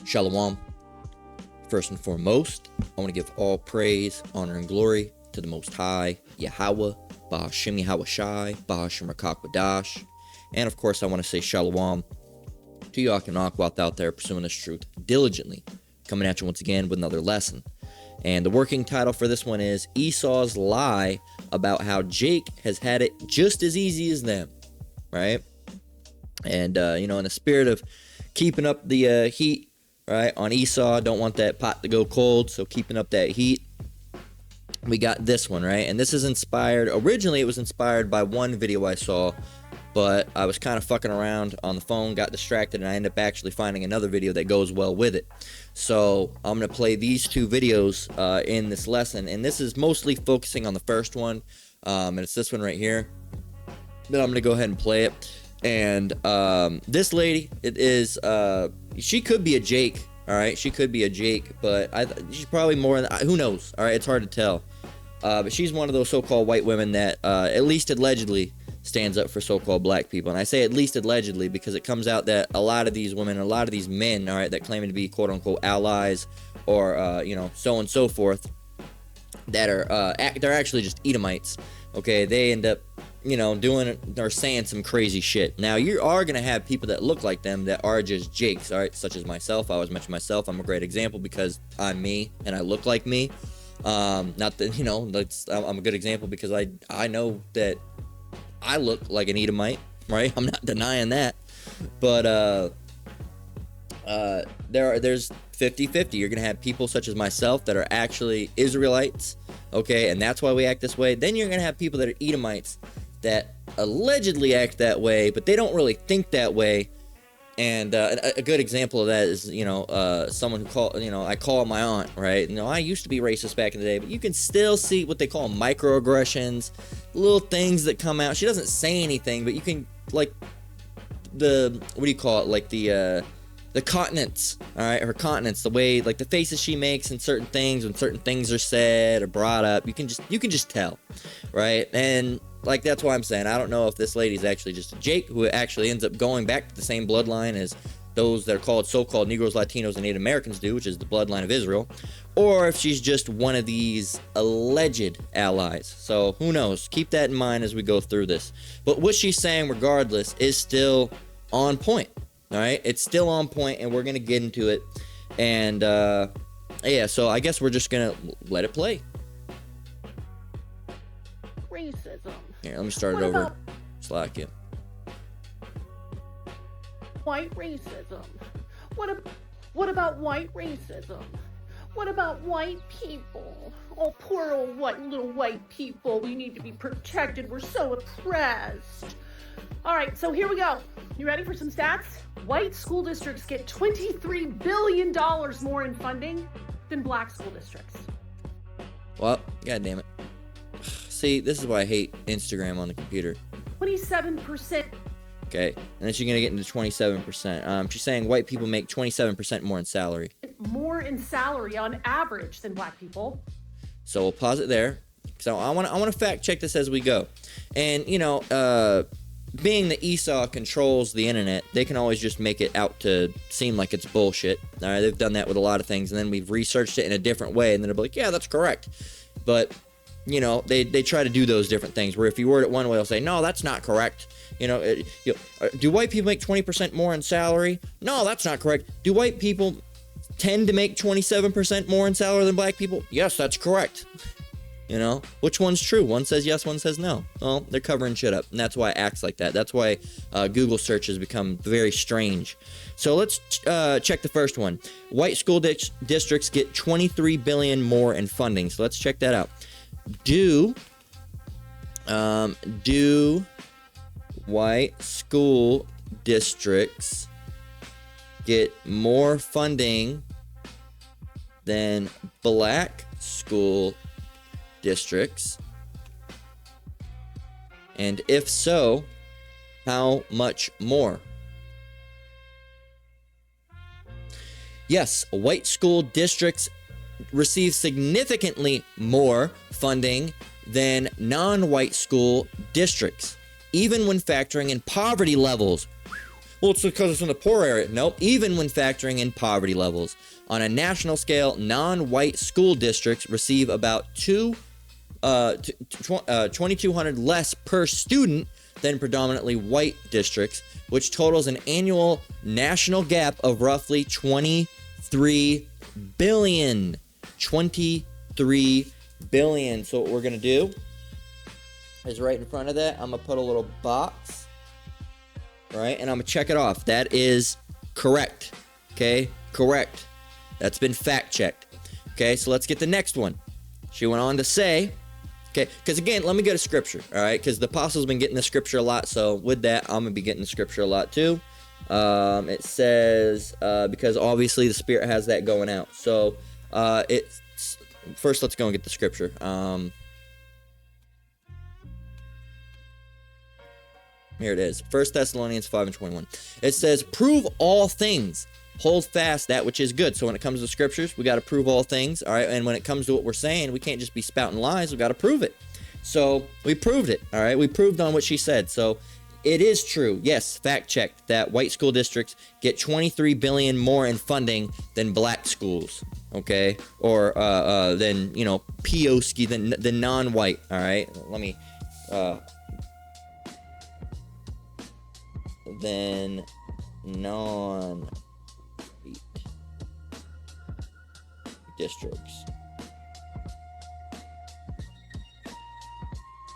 Shalom. First and foremost, I want to give all praise, honor, and glory to the Most High, Yahweh, Bahashim Yahweh Shai, Bahashim Rakakwadash. And of course, I want to say Shalom to Yak and Akwat out there pursuing this truth diligently. Coming at you once again with another lesson. And the working title for this one is Esau's Lie About How Jake Has Had It Just As Easy As Them. Right? And, in the spirit of keeping up the heat, right, on Esau, don't want that pot to go cold, so keeping up that heat, we got this one, right? And this is inspired, originally it was inspired by one video I saw, but I was kind of fucking around on the phone, got distracted, and I ended up actually finding another video that goes well with it. So I'm going to play these two videos in this lesson, and this is mostly focusing on the first one, and it's this one right here. Then I'm going to go ahead and play it. And this lady, it is, she could be a Jake, all right? She could be a Jake, but she's probably more than, who knows, all right? It's hard to tell. But she's one of those so-called white women that, at least allegedly, stands up for so-called black people. And I say at least allegedly because it comes out that a lot of these women, a lot of these men, all right, that claim to be quote-unquote allies or, so on and so forth, that are, they're actually just Edomites, okay? They end up, doing or saying some crazy shit. Now, you are going to have people that look like them that are just Jakes, all right, such as myself. I always mention myself. I'm a great example because I'm me and I look like me. Not that, I'm a good example because I know that I look like an Edomite, right? I'm not denying that. But there's 50-50. You're going to have people such as myself that are actually Israelites, okay, and that's why we act this way. Then you're going to have people that are Edomites that allegedly act that way, but they don't really think that way. And a good example of that is, someone who I call my aunt, right? I used to be racist back in the day, but you can still see what they call microaggressions, little things that come out. She doesn't say anything, but you can, like, the continents, all right? Her continents, the way, like, the faces she makes and certain things, when certain things are said or brought up, you can just tell, right? And like, that's why I'm saying I don't know if this lady's actually just a Jake who actually ends up going back to the same bloodline as those that are called so-called Negroes, Latinos, and Native Americans do, which is the bloodline of Israel, or if she's just one of these alleged allies. So who knows? Keep that in mind as we go through this. But what she's saying, regardless, is still on point. All right, it's still on point, and we're gonna get into it. And so I guess we're just gonna let it play. Racism. Here, let me start it over. Slack it. White racism. What about white racism? What about white people? Oh, poor old little white people. We need to be protected. We're so oppressed. All right, so here we go. You ready for some stats? White school districts get $23 billion more in funding than black school districts. Well, god damn it. See, this is why I hate Instagram on the computer. 27%. Okay, and then she's going to get into 27%. She's saying white people make 27% more in salary. More in salary on average than black people. So we'll pause it there. So I want to fact check this as we go. And, being that Esau controls the internet, they can always just make it out to seem like it's bullshit. All right, they've done that with a lot of things, and then we've researched it in a different way, and then they'll be like, yeah, that's correct. But, they try to do those different things, where if you word it one way, they'll say, no, that's not correct. Do white people make 20% more in salary? No, that's not correct. Do white people tend to make 27% more in salary than black people? Yes, that's correct. Which one's true? One says yes, one says no. Well, they're covering shit up, and that's why it acts like that. That's why Google searches become very strange. So let's check the first one. White school districts get $23 billion more in funding. So let's check that out. Do white school districts get more funding than black school districts? And if so, how much more? Yes, white school districts receive significantly more funding than non-white school districts, even when factoring in poverty levels. well, it's because it's in the poor area. Nope. Even when factoring in poverty levels. On a national scale, non-white school districts receive about 2,200 less per student than predominantly white districts, which totals an annual national gap of roughly 23 billion. 23 billion. So what we're going to do is right in front of that, I'm going to put a little box, right? And I'm going to check it off. That is correct. Okay? Correct. That's been fact checked. Okay, so let's get the next one. She went on to say, okay, because again, let me go to scripture, all right? Because the apostles been getting the scripture a lot, so with that, I'm going to be getting the scripture a lot too. It says, because obviously the Spirit has that going out. So, first let's go and get the scripture. Here it is, 1 Thessalonians 5:21. It says, prove all things. Hold fast that which is good. So when it comes to scriptures, we got to prove all things, all right? And when it comes to what we're saying, we can't just be spouting lies. We got to prove it. So we proved it, all right? We proved on what she said. So it is true, yes, fact checked, that white school districts get 23 billion more in funding than black schools, okay? Or than, you know, POSCI, than non-white, all right? Let me, than non districts.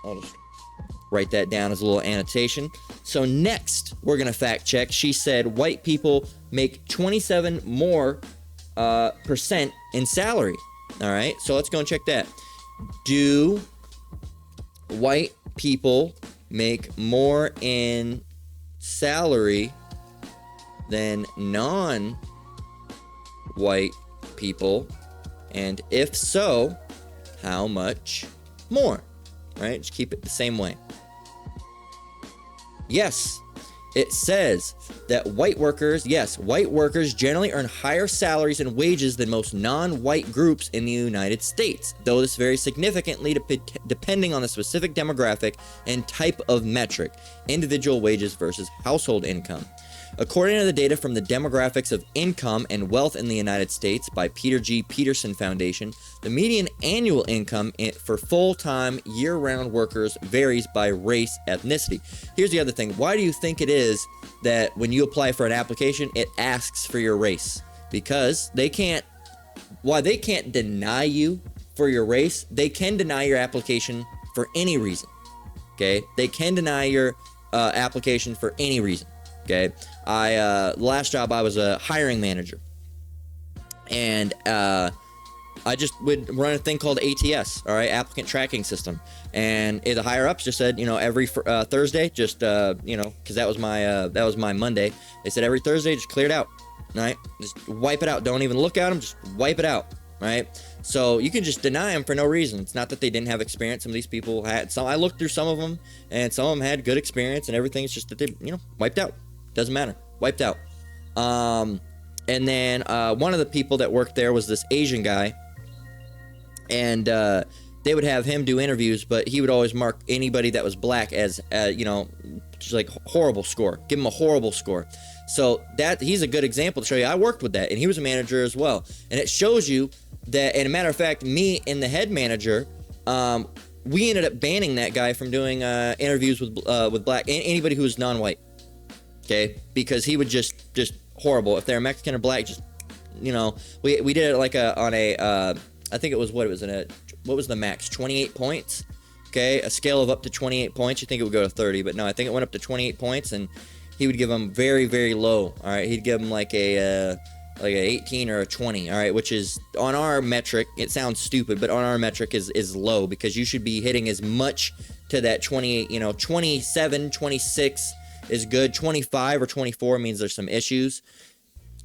I'll just write that down as a little annotation. So next, we're going to fact check. She said white people make 27 more percent in salary. All right, so let's go and check that. Do white people make more in salary than non-white people? And if so, how much more? Right? Just keep it the same way. Yes, it says that white workers generally earn higher salaries and wages than most non-white groups in the United States, though this varies significantly depending on the specific demographic and type of metric, individual wages versus household income. According to the data from the Demographics of Income and Wealth in the United States by Peter G. Peterson Foundation, the median annual income for full-time, year-round workers varies by race, ethnicity. Here's the other thing. Why do you think it is that when you apply for an application, it asks for your race? Because they can't deny you for your race, they can deny your application for any reason. Okay? They can deny your application for any reason. Okay, last job I was a hiring manager, and I just would run a thing called ATS, all right, applicant tracking system, and the higher ups just said, you know, every Thursday, just you know, because that was my Monday. They said every Thursday, just clear it out, right? Just wipe it out. Don't even look at them. Just wipe it out, right? So you can just deny them for no reason. It's not that they didn't have experience. Some of these people had some. I looked through some of them, and some of them had good experience and everything. It's just that they, you know, wiped out. Doesn't matter. Wiped out. And then one of the people that worked there was this Asian guy. And they would have him do interviews, but he would always mark anybody that was black as, you know, just like horrible score. Give him a horrible score. So he's a good example to show you. I worked with that, and he was a manager as well. And it shows you that, and a matter of fact, me and the head manager, we ended up banning that guy from doing interviews with black, anybody who was non-white. Okay, because he would just horrible. If they're Mexican or black, just, you know, we did it like on a I think it was what was the max? 28 points. Okay, a scale of up to 28 points. You think it would go to 30, but no, I think it went up to 28 points, and he would give them very, very low. All right, he'd give them like a 18 or a 20. All right, which is on our metric. It sounds stupid, but on our metric is low, because you should be hitting as much to that 28. You know, 27, 26. Is good. 25 or 24 means there's some issues.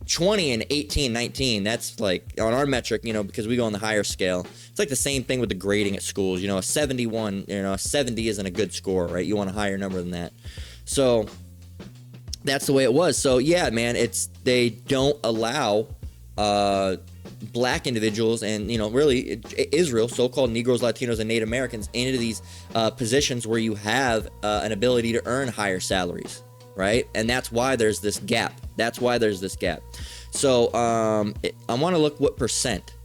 20 and 18, 19, that's like on our metric, you know, because we go on the higher scale. It's like the same thing with the grading at schools. You know, a 71, you know, a 70 isn't a good score, right? You want a higher number than that. So that's the way it was. So yeah, man, they don't allow black individuals and, you know, really Israel, so-called Negroes, Latinos, and Native Americans into these positions where you have an ability to earn higher salaries. right? And that's why there's this gap. So I want to look what percent.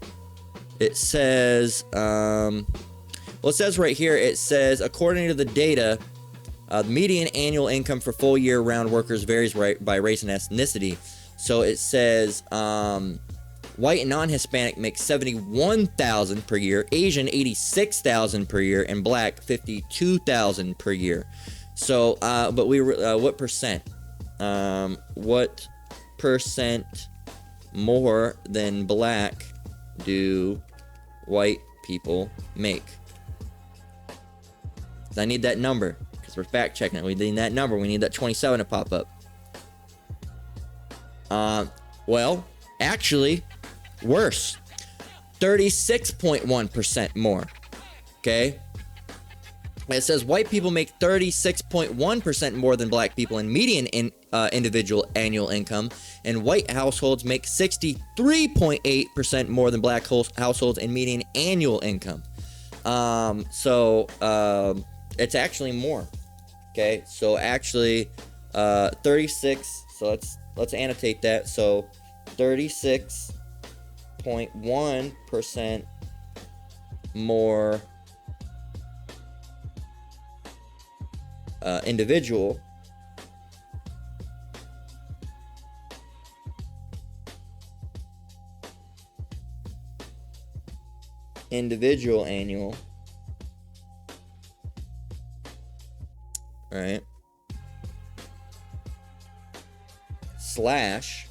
It says, it says right here, it says, according to the data, the median annual income for full year-round workers varies by race and ethnicity. So it says white and non-Hispanic make $71,000 per year, Asian $86,000 per year, and black $52,000 per year. So, but what percent? What percent more than black do white people make? I need that number because we're fact checking it. We need that number. We need that 27 to pop up. Well, actually, worse. 36.1% more. Okay? It says white people make 36.1% more than black people in median individual annual income, and white households make 63.8% more than black households in median annual income. It's actually more. Okay, so actually 36, so let's annotate that. So 36.1% more individual annual, right, slash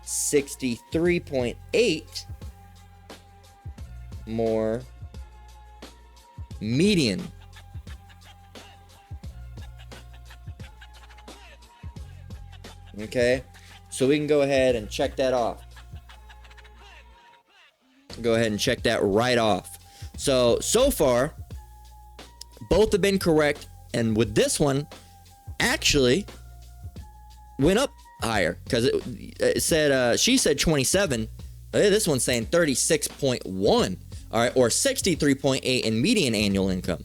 63.8 more median. Okay, so we can go ahead and check that off. Go ahead and check that right off. So far, both have been correct, and with this one, actually went up higher because it said she said 27. This one's saying 36.1. All right, or 63.8 in median annual income.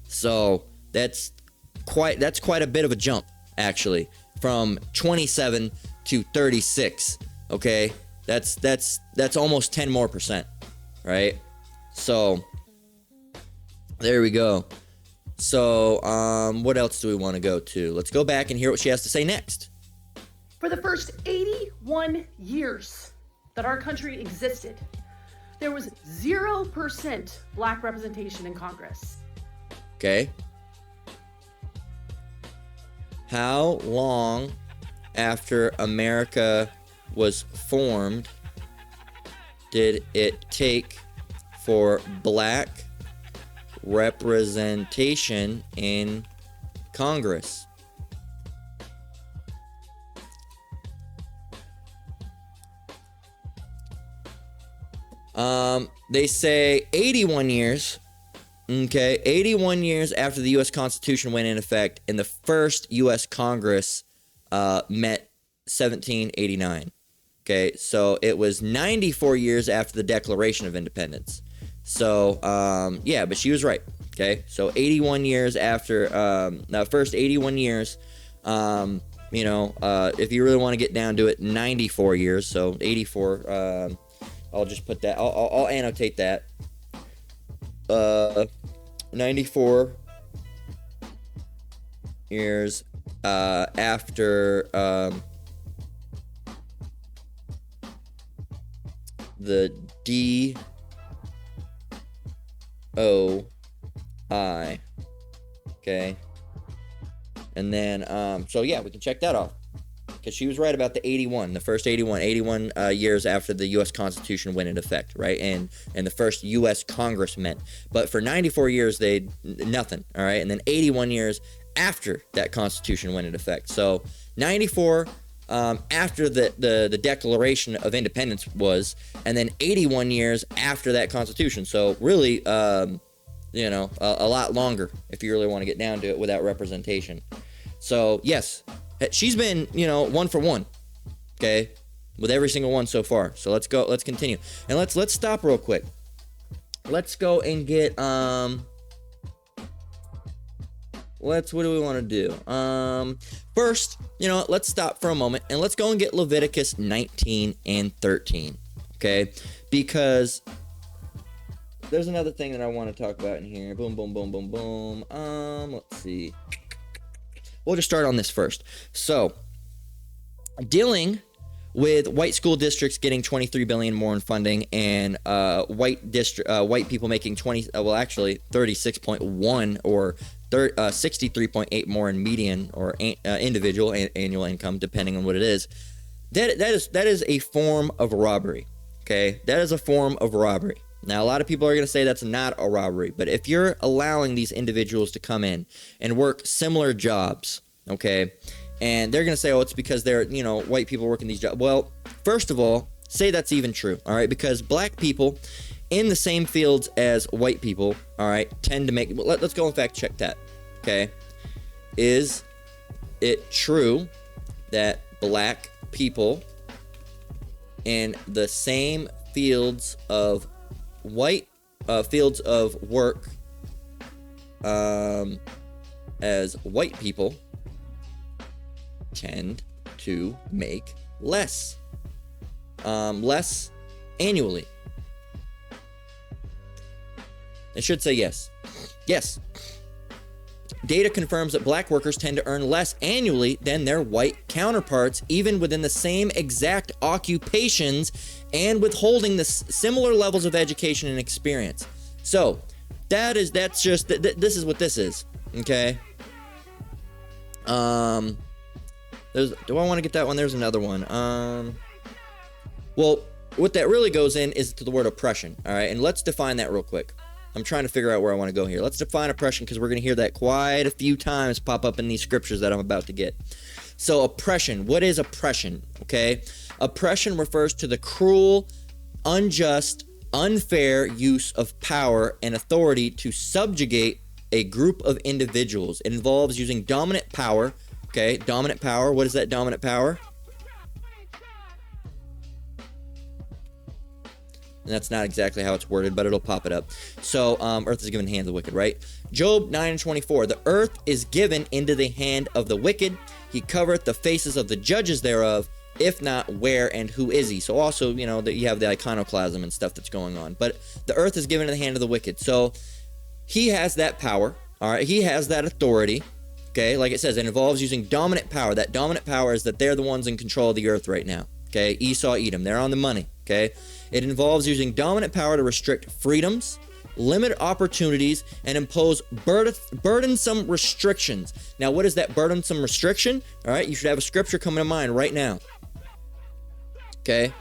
So that's quite a bit of a jump, actually, from 27 to 36. Okay, that's almost 10 more percent, right? So there we go. So what else do we want to go to? Let's go back and hear what she has to say next. For the first 81 years that our country existed, there was 0% black representation in Congress. Okay. How long after America was formed did it take for black representation in Congress? They say 81 years. Okay, 81 years after the U.S. Constitution went in effect, and the first U.S. Congress met 1789. Okay, so it was 94 years after the Declaration of Independence. So, yeah, but she was right. Okay, so 81 years after, first 81 years, if you really want to get down to it, 94 years, so 84, I'll just put that, I'll annotate that. 94 years after the DOI. Okay. And then, so yeah, we can check that off. Because she was right about the first 81 years after the U.S. Constitution went into effect, right? And the first U.S. Congress met. But for 94 years, nothing, all right? And then 81 years after that Constitution went into effect. So 94 after the Declaration of Independence was, and then 81 years after that Constitution. So really, a lot longer if you really want to get down to it without representation. So, yes. She's been, 1 for 1, okay, with every single one so far. So let's continue. And let's stop real quick. Let's go and get, what do we want to do? First, let's stop for a moment and let's go and get Leviticus 19 and 13, okay? Because there's another thing that I want to talk about in here. Boom, boom, boom, boom, boom. Let's see. We'll just start on this first. So, dealing with white school districts getting $23 billion more in funding, and white people making 36.1 or 63.8 more in median or individual annual income, depending on what it is. That is a form of robbery. Okay, that is a form of robbery. Now, a lot of people are going to say that's not a robbery, but if you're allowing these individuals to come in and work similar jobs, okay, and they're going to say, oh, it's because they're, white people working these jobs. Well, first of all, say that's even true, all right, because black people in the same fields as white people, all right, tend to make, let's go and fact check that, okay? Is it true that black people in the same fields of work as white people tend to make less annually? It should say yes. Yes. Data confirms that black workers tend to earn less annually than their white counterparts, even within the same exact occupations and withholding the similar levels of education and experience. So, this is what this is, okay? Do I want to get that one? There's another one. Well, what that really goes in is to the word oppression, all right? And let's define that real quick. I'm trying to figure out where I want to go here. Let's define oppression, because we're going to hear that quite a few times pop up in these scriptures that I'm about to get. So oppression, what is oppression, okay? Oppression refers to the cruel, unjust, unfair use of power and authority to subjugate a group of individuals. It involves using dominant power, okay? Dominant power, what is that dominant power? And that's not exactly how it's worded, but it'll pop it up. So, earth is given in the hand of the wicked, right? Job 9:24, the earth is given into the hand of the wicked. He covereth the faces of the judges thereof. If not, where and who is he? So also, that you have the iconoclasm and stuff that's going on. But the earth is given in the hand of the wicked. So he has that power, all right? He has that authority, okay? Like it says, it involves using dominant power. That dominant power is that they're the ones in control of the earth right now, okay? Esau, Edom, they're on the money, okay? It involves using dominant power to restrict freedoms, limit opportunities, and impose burdensome restrictions. Now, what is that burdensome restriction? All right, you should have a scripture coming to mind right now. Okay?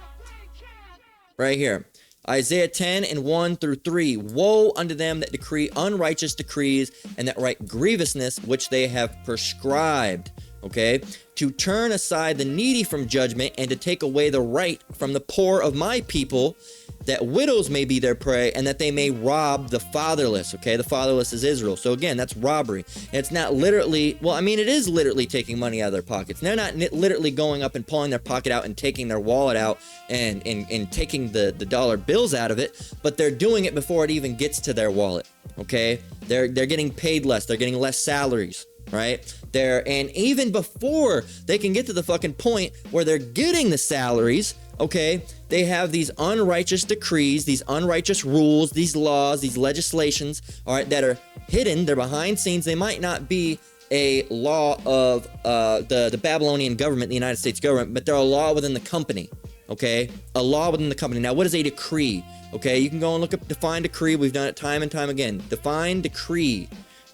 Right here. Isaiah 10 and 1 through 3. Woe unto them that decree unrighteous decrees and that write grievousness which they have prescribed. Okay? To turn aside the needy from judgment and to take away the right from the poor of my people, that widows may be their prey and that they may rob the fatherless. Okay, the fatherless is Israel. So again, that's robbery. And it's not literally, well, I mean, it is literally taking money out of their pockets. They're not literally going up and pulling their pocket out and taking their wallet out and taking the dollar bills out of it, but they're doing it before it even gets to their wallet. Okay, they're getting paid less. They're getting less salaries. Right there, and even before they can get to the fucking point where they're getting the salaries, okay, they have these unrighteous decrees, these unrighteous rules, these laws, these legislations, all right, that are hidden. They're behind scenes. They might not be a law of the Babylonian government, the United States government, but they're a law within the company. Okay, a law within the company. Now, what is a decree? Okay, you can go and look up define decree. We've done it time and time again. Define decree.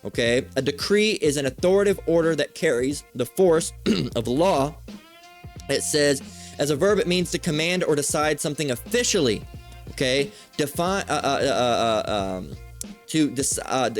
Okay, a decree is an authoritative order that carries the force of law. It says, as a verb, it means to command or decide something officially. Okay, to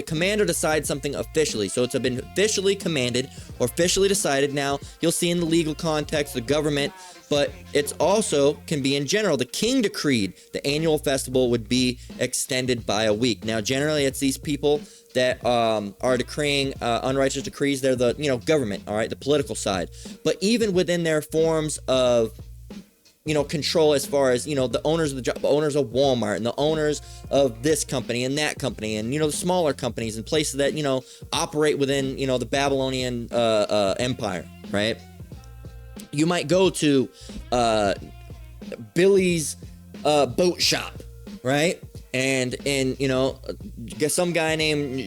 command or decide something officially. So it's been officially commanded or officially decided. Now, you'll see in the legal context, the government, but it's also can be in general. The king decreed the annual festival would be extended by a week. Now, generally, it's these people that are decreeing unrighteous decrees. They're the government, all right, the political side. But even within their forms of control as far as, the owners of the owners of Walmart and the owners of this company and that company and, the smaller companies and places that, operate within, the Babylonian empire, right? You might go to Billy's boat shop, right? And some guy named,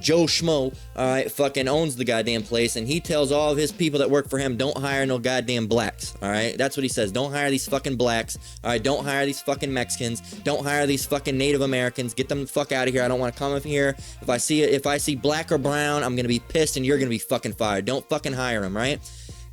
Joe Schmo, all right, fucking owns the goddamn place, and he tells all of his people that work for him, don't hire no goddamn blacks, all right? That's what he says. Don't hire these fucking blacks, all right? Don't hire these fucking Mexicans. Don't hire these fucking Native Americans. Get them the fuck out of here. I don't want to come up here. If I see black or brown, I'm gonna be pissed, and you're gonna be fucking fired. Don't fucking hire them, right?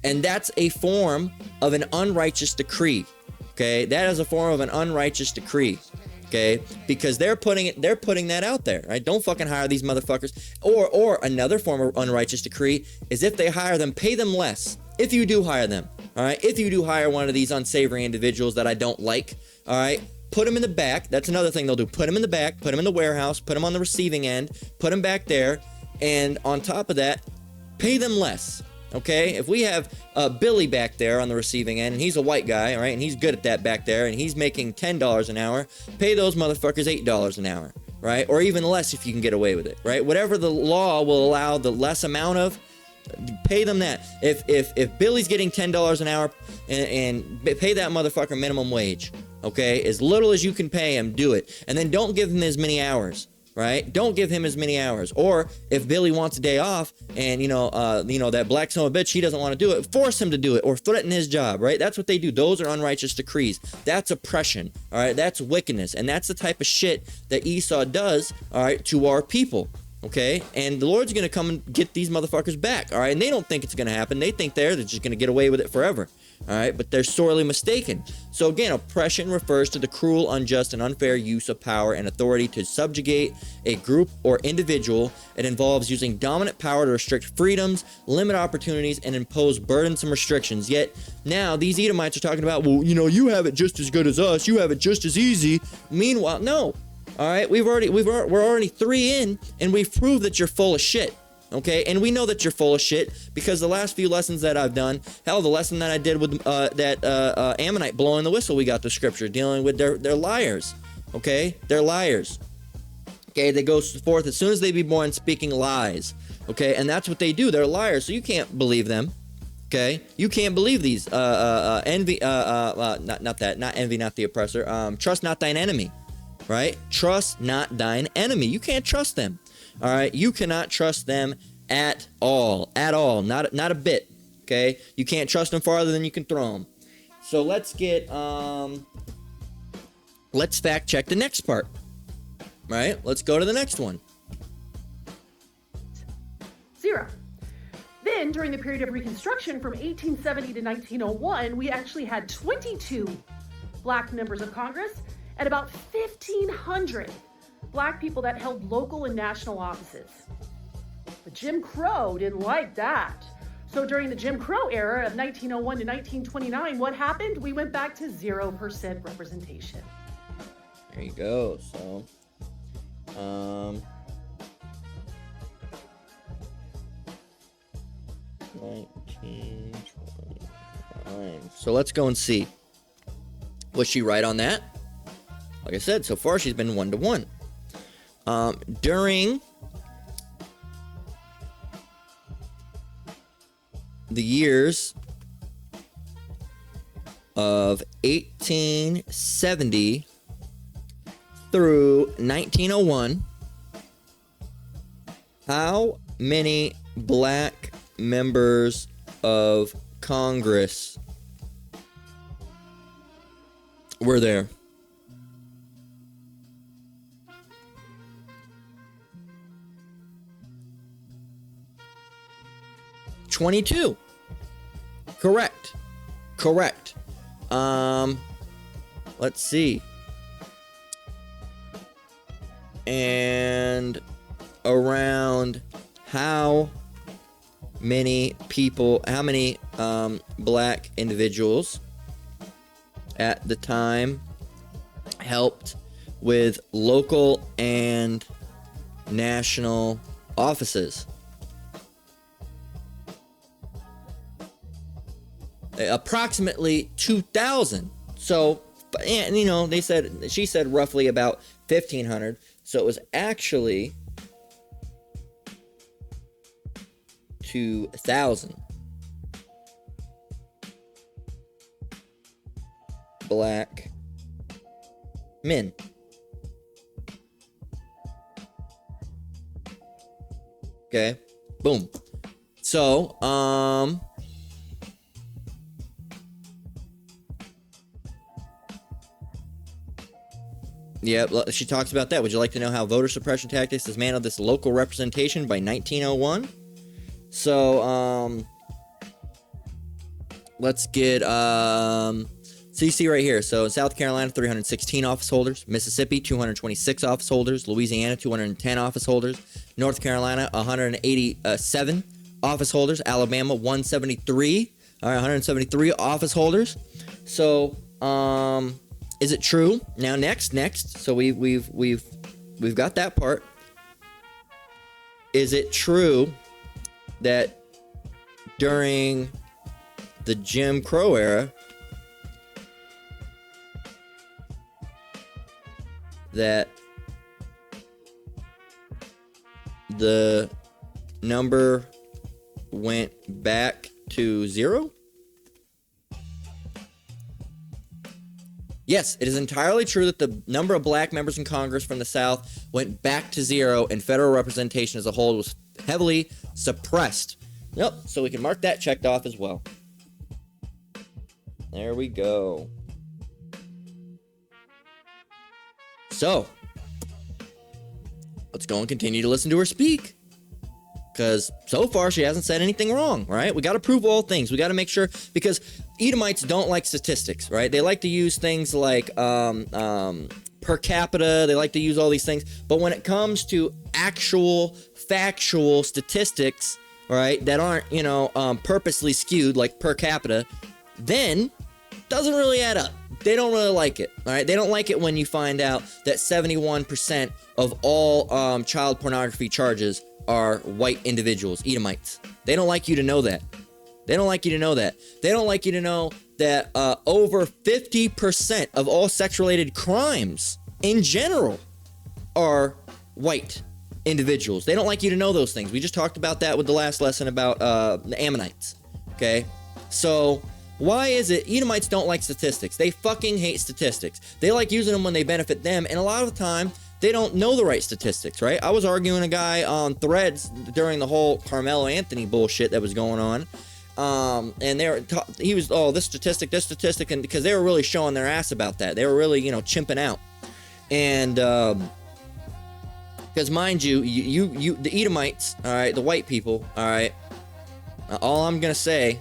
And that's a form of an unrighteous decree, okay? That is a form of an unrighteous decree. Okay, because they're putting that out there, right? Don't fucking hire these motherfuckers. Or another form of unrighteous decree is if they hire them, pay them less. If you do hire them, all right? If you do hire one of these unsavory individuals that I don't like, all right? Put them in the back. That's another thing they'll do. Put them in the back, put them in the warehouse, put them on the receiving end, put them back there, and on top of that, pay them less. Okay, if we have Billy back there on the receiving end, and he's a white guy, all right, and he's good at that back there, and he's making $10 an hour, pay those motherfuckers $8 an hour, right? Or even less if you can get away with it, right? Whatever the law will allow the less amount of, pay them that. If Billy's getting $10 an hour and pay that motherfucker minimum wage, okay? As little as you can pay him, do it. And then don't give him as many hours. Right? Don't give him as many hours. Or if Billy wants a day off and, that black son of a bitch, he doesn't want to do it, force him to do it or threaten his job, right? That's what they do. Those are unrighteous decrees. That's oppression, all right? That's wickedness. And that's the type of shit that Esau does, all right, to our people, okay? And the Lord's going to come and get these motherfuckers back, all right? And they don't think it's going to happen. They think they're just going to get away with it forever. All right, but they're sorely mistaken. So again, oppression refers to the cruel, unjust, and unfair use of power and authority to subjugate a group or individual. It involves using dominant power to restrict freedoms, limit opportunities, and impose burdensome restrictions. Yet now these Edomites are talking about, well, you have it just as good as us. You have it just as easy. Meanwhile, no. All right, we're already 3 in, and we've proved that you're full of shit. Okay, and we know that you're full of shit because the last few lessons that I've done, hell, the lesson that I did with that Ammonite blowing the whistle, we got the scripture dealing with their liars. Okay, they're liars. Okay, they go forth as soon as they be born speaking lies. Okay, and that's what they do. They're liars, so you can't believe them. Okay, you can't believe these. Envy, not envy, not the oppressor. Trust not thine enemy. Right? Trust not thine enemy. You can't trust them. All right, you cannot trust them at all, not a bit. Okay, you can't trust them farther than you can throw them. So let's fact check the next part. Right, let's go to the next one. 0. Then, during the period of Reconstruction from 1870 to 1901, we actually had 22 black members of Congress and about 1,500 black people that held local and national offices. But Jim Crow didn't like that. So during the Jim Crow era of 1901 to 1929, what happened? We went back to 0% representation. There you go. So, 1929. So let's go and see. Was she right on that? Like I said, so far she's been 1-to-1. During the years of 1870 through 1901, how many black members of Congress were there? $22. Correct. Let's see. And around how many black individuals at the time helped with local and national offices? Approximately 2,000. So, and she said roughly about 1,500. So it was actually 2,000 black men. Okay, boom. So, yeah, she talks about that. Would you like to know how voter suppression tactics dismantled this local representation by 1901? So, let's get, so you see right here. So in South Carolina, 316 office holders. Mississippi, 226 office holders. Louisiana, 210 office holders. North Carolina, 187 office holders. Alabama, 173. All right, 173 office holders. So, is it true? Now, next. So we've got that part. Is it true that during the Jim Crow era that the number went back to 0? Yes, it is entirely true that the number of black members in Congress from the South went back to 0 and federal representation as a whole was heavily suppressed. Yep, so we can mark that checked off as well. There we go. So, let's go and continue to listen to her speak. Because so far she hasn't said anything wrong, right? We got to prove all things. We got to make sure, because Edomites don't like statistics, right? They like to use things like per capita. They like to use all these things. But when it comes to actual, factual statistics, right, that aren't, purposely skewed, like per capita, then doesn't really add up. They don't really like it, all right? They don't like it when you find out that 71% of all child pornography charges are white individuals, Edomites. They don't like you to know that. They don't like you to know that. They don't like you to know that over 50% of all sex-related crimes in general are white individuals. They don't like you to know those things. We just talked about that with the last lesson about the Ammonites, okay? So why is it Edomites don't like statistics? They fucking hate statistics. They like using them when they benefit them, and a lot of the time, they don't know the right statistics, right? I was arguing a guy on Threads during the whole Carmelo Anthony bullshit that was going on. And he was, this statistic, and because they were really showing their ass about that. They were really, chimping out. And, because mind you, the Edomites, all right, the white people, all right, all I'm going to say,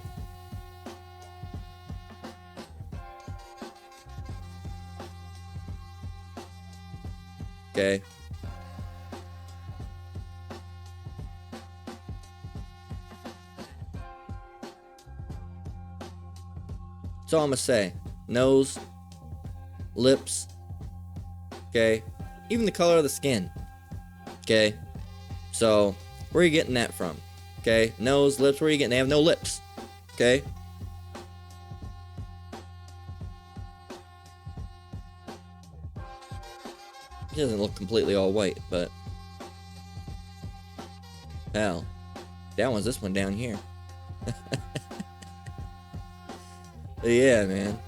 okay, that's all I'm gonna say. Nose, lips, okay, even the color of the skin, okay. So where are you getting that from? Okay, nose, lips, where are you getting? They have no lips, okay. He doesn't look completely all white, but hell, that one's this one down here. Yeah, man.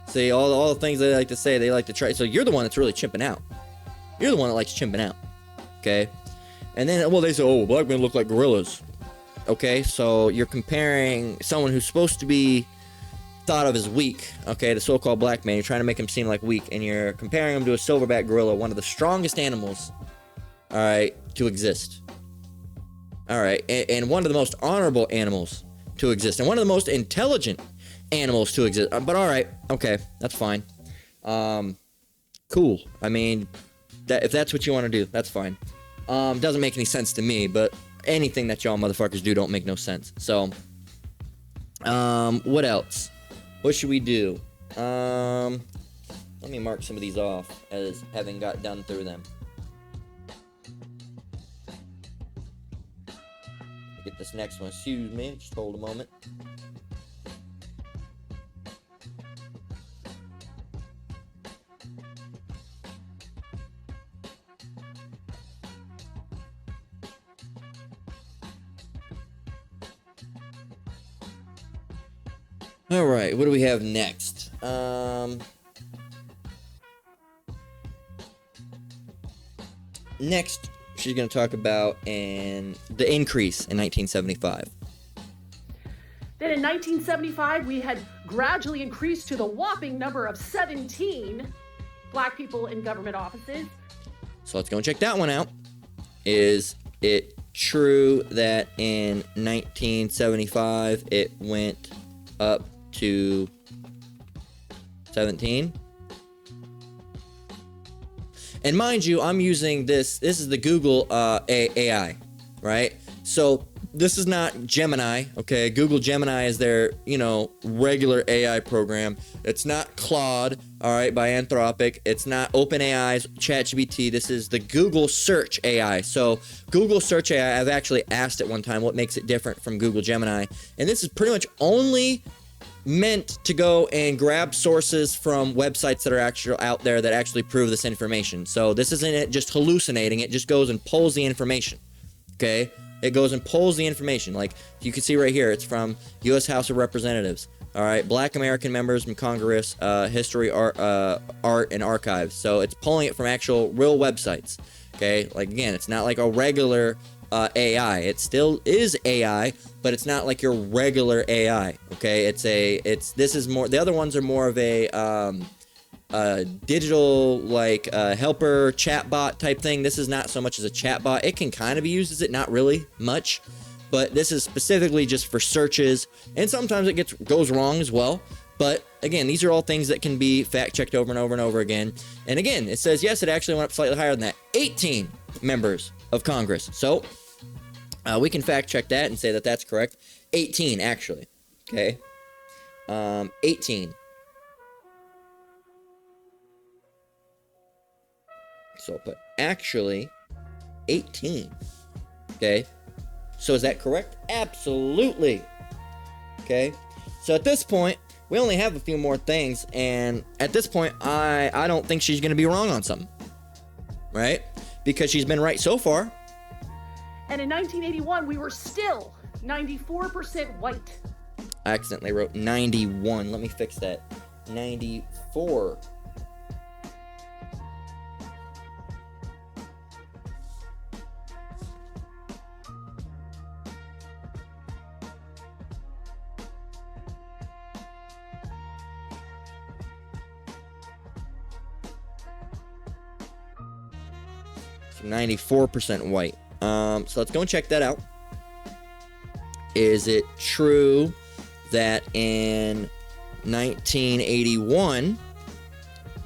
See, all the things they like to say, they like to try. So you're the one that's really chimping out. You're the one that likes chimping out. Okay? And then, they say, black men look like gorillas. Okay? So you're comparing someone who's supposed to be thought of as weak, okay, the so-called black man. You're trying to make him seem like weak, and you're comparing him to a silverback gorilla, one of the strongest animals, all right, to exist. All right, and one of the most honorable animals to exist, and one of the most intelligent animals to exist. But all right, okay, that's fine. Cool. I mean, if that's what you want to do, that's fine. Doesn't make any sense to me, but anything that y'all motherfuckers do don't make no sense. So, what else? What should we do? Let me mark some of these off as having got done through them. Get this next one. Excuse me. Just hold a moment. All right, what do we have next? Next, she's going to talk about the increase in 1975. Then in 1975, we had gradually increased to the whopping number of 17 black people in government offices. So let's go and check that one out. Is it true that in 1975 it went up to 17? And mind you, I'm using this is the Google AI, right? So this is not Gemini, okay? Google Gemini is their, regular AI program. It's not Claude, all right, by Anthropic. It's not OpenAI's ChatGPT. This is the Google Search AI. So Google Search AI, I've actually asked it one time what makes it different from Google Gemini. And this is pretty much only meant to go and grab sources from websites that are actually out there that actually prove this information. So this isn't it just hallucinating. It just goes and pulls the information, okay? It goes and pulls the information. Like you can see right here, it's from U.S. House of Representatives. All right, Black American members from Congress, history, art, and archives. So it's pulling it from actual real websites. Okay, like again, it's not like a regular AI. It still is AI, but it's not like your regular AI. Okay, this is more. The other ones are more of a digital helper chatbot type thing. This is not so much as a chatbot. It can kind of be used as it, not really much, but this is specifically just for searches, and sometimes it goes wrong as well. But again, these are all things that can be fact checked over and over and over again. And again, it says yes, it actually went up slightly higher than that. 18 members of Congress. So we can fact check that and say that that's correct. 18 actually. Okay. 18. So I'll put actually 18. Okay. So is that correct? Absolutely. Okay. So at this point, we only have a few more things, and at this point, I don't think she's going to be wrong on something, right? Because she's been right so far. And in 1981, we were still 94% white. I accidentally wrote 91. Let me fix that. 94. So 94% white. So let's go and check that out. Is it true that in 1981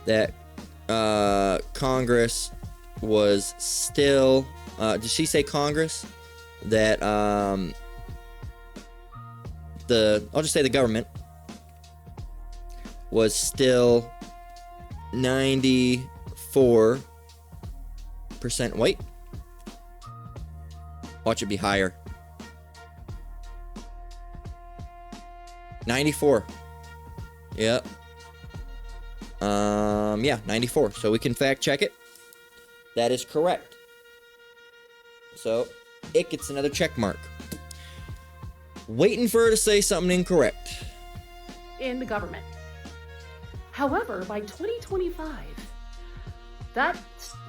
that Congress was still did she say Congress? That I'll just say the government was still 94% white? Watch it be higher. 94. Yep. Yeah, 94. So we can fact check it. That is correct. So it gets another check mark. Waiting for her to say something incorrect. In the government. However, by 2025, that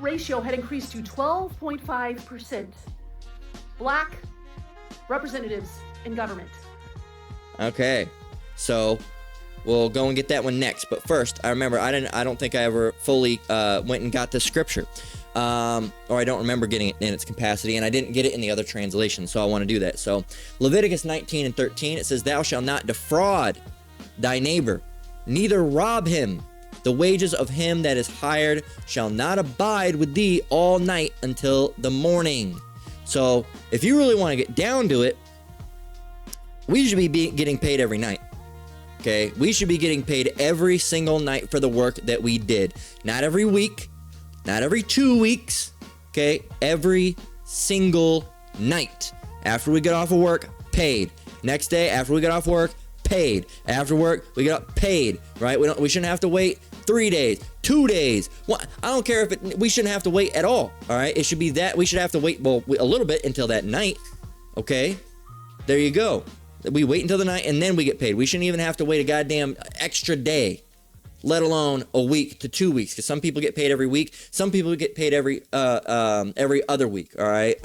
ratio had increased to 12.5%. Black representatives in government. Okay, so we'll go and get that one next. But first, I don't think I ever fully went and got the scripture, or I don't remember getting it in its capacity, and I didn't get it in the other translation. So I want to do that. So Leviticus 19:13, it says, "Thou shalt not defraud thy neighbor, neither rob him. The wages of him that is hired shall not abide with thee all night until the morning." So if you really want to get down to it, we should be getting paid every night. Okay? We should be getting paid every single night for the work that we did. Not every week, not every 2 weeks. Okay? Every single night. After we get off of work, paid. Next day, after we get off work, paid. After work, we get up paid, right? We shouldn't have to wait 3 days, 2 days. Well, I don't care we shouldn't have to wait at all. All right, it should be that we should have to wait a little bit until that night. Okay, there you go. We wait until the night and then we get paid. We shouldn't even have to wait a goddamn extra day, let alone a week to 2 weeks. Because some people get paid every week. Some people get paid every other week. All right.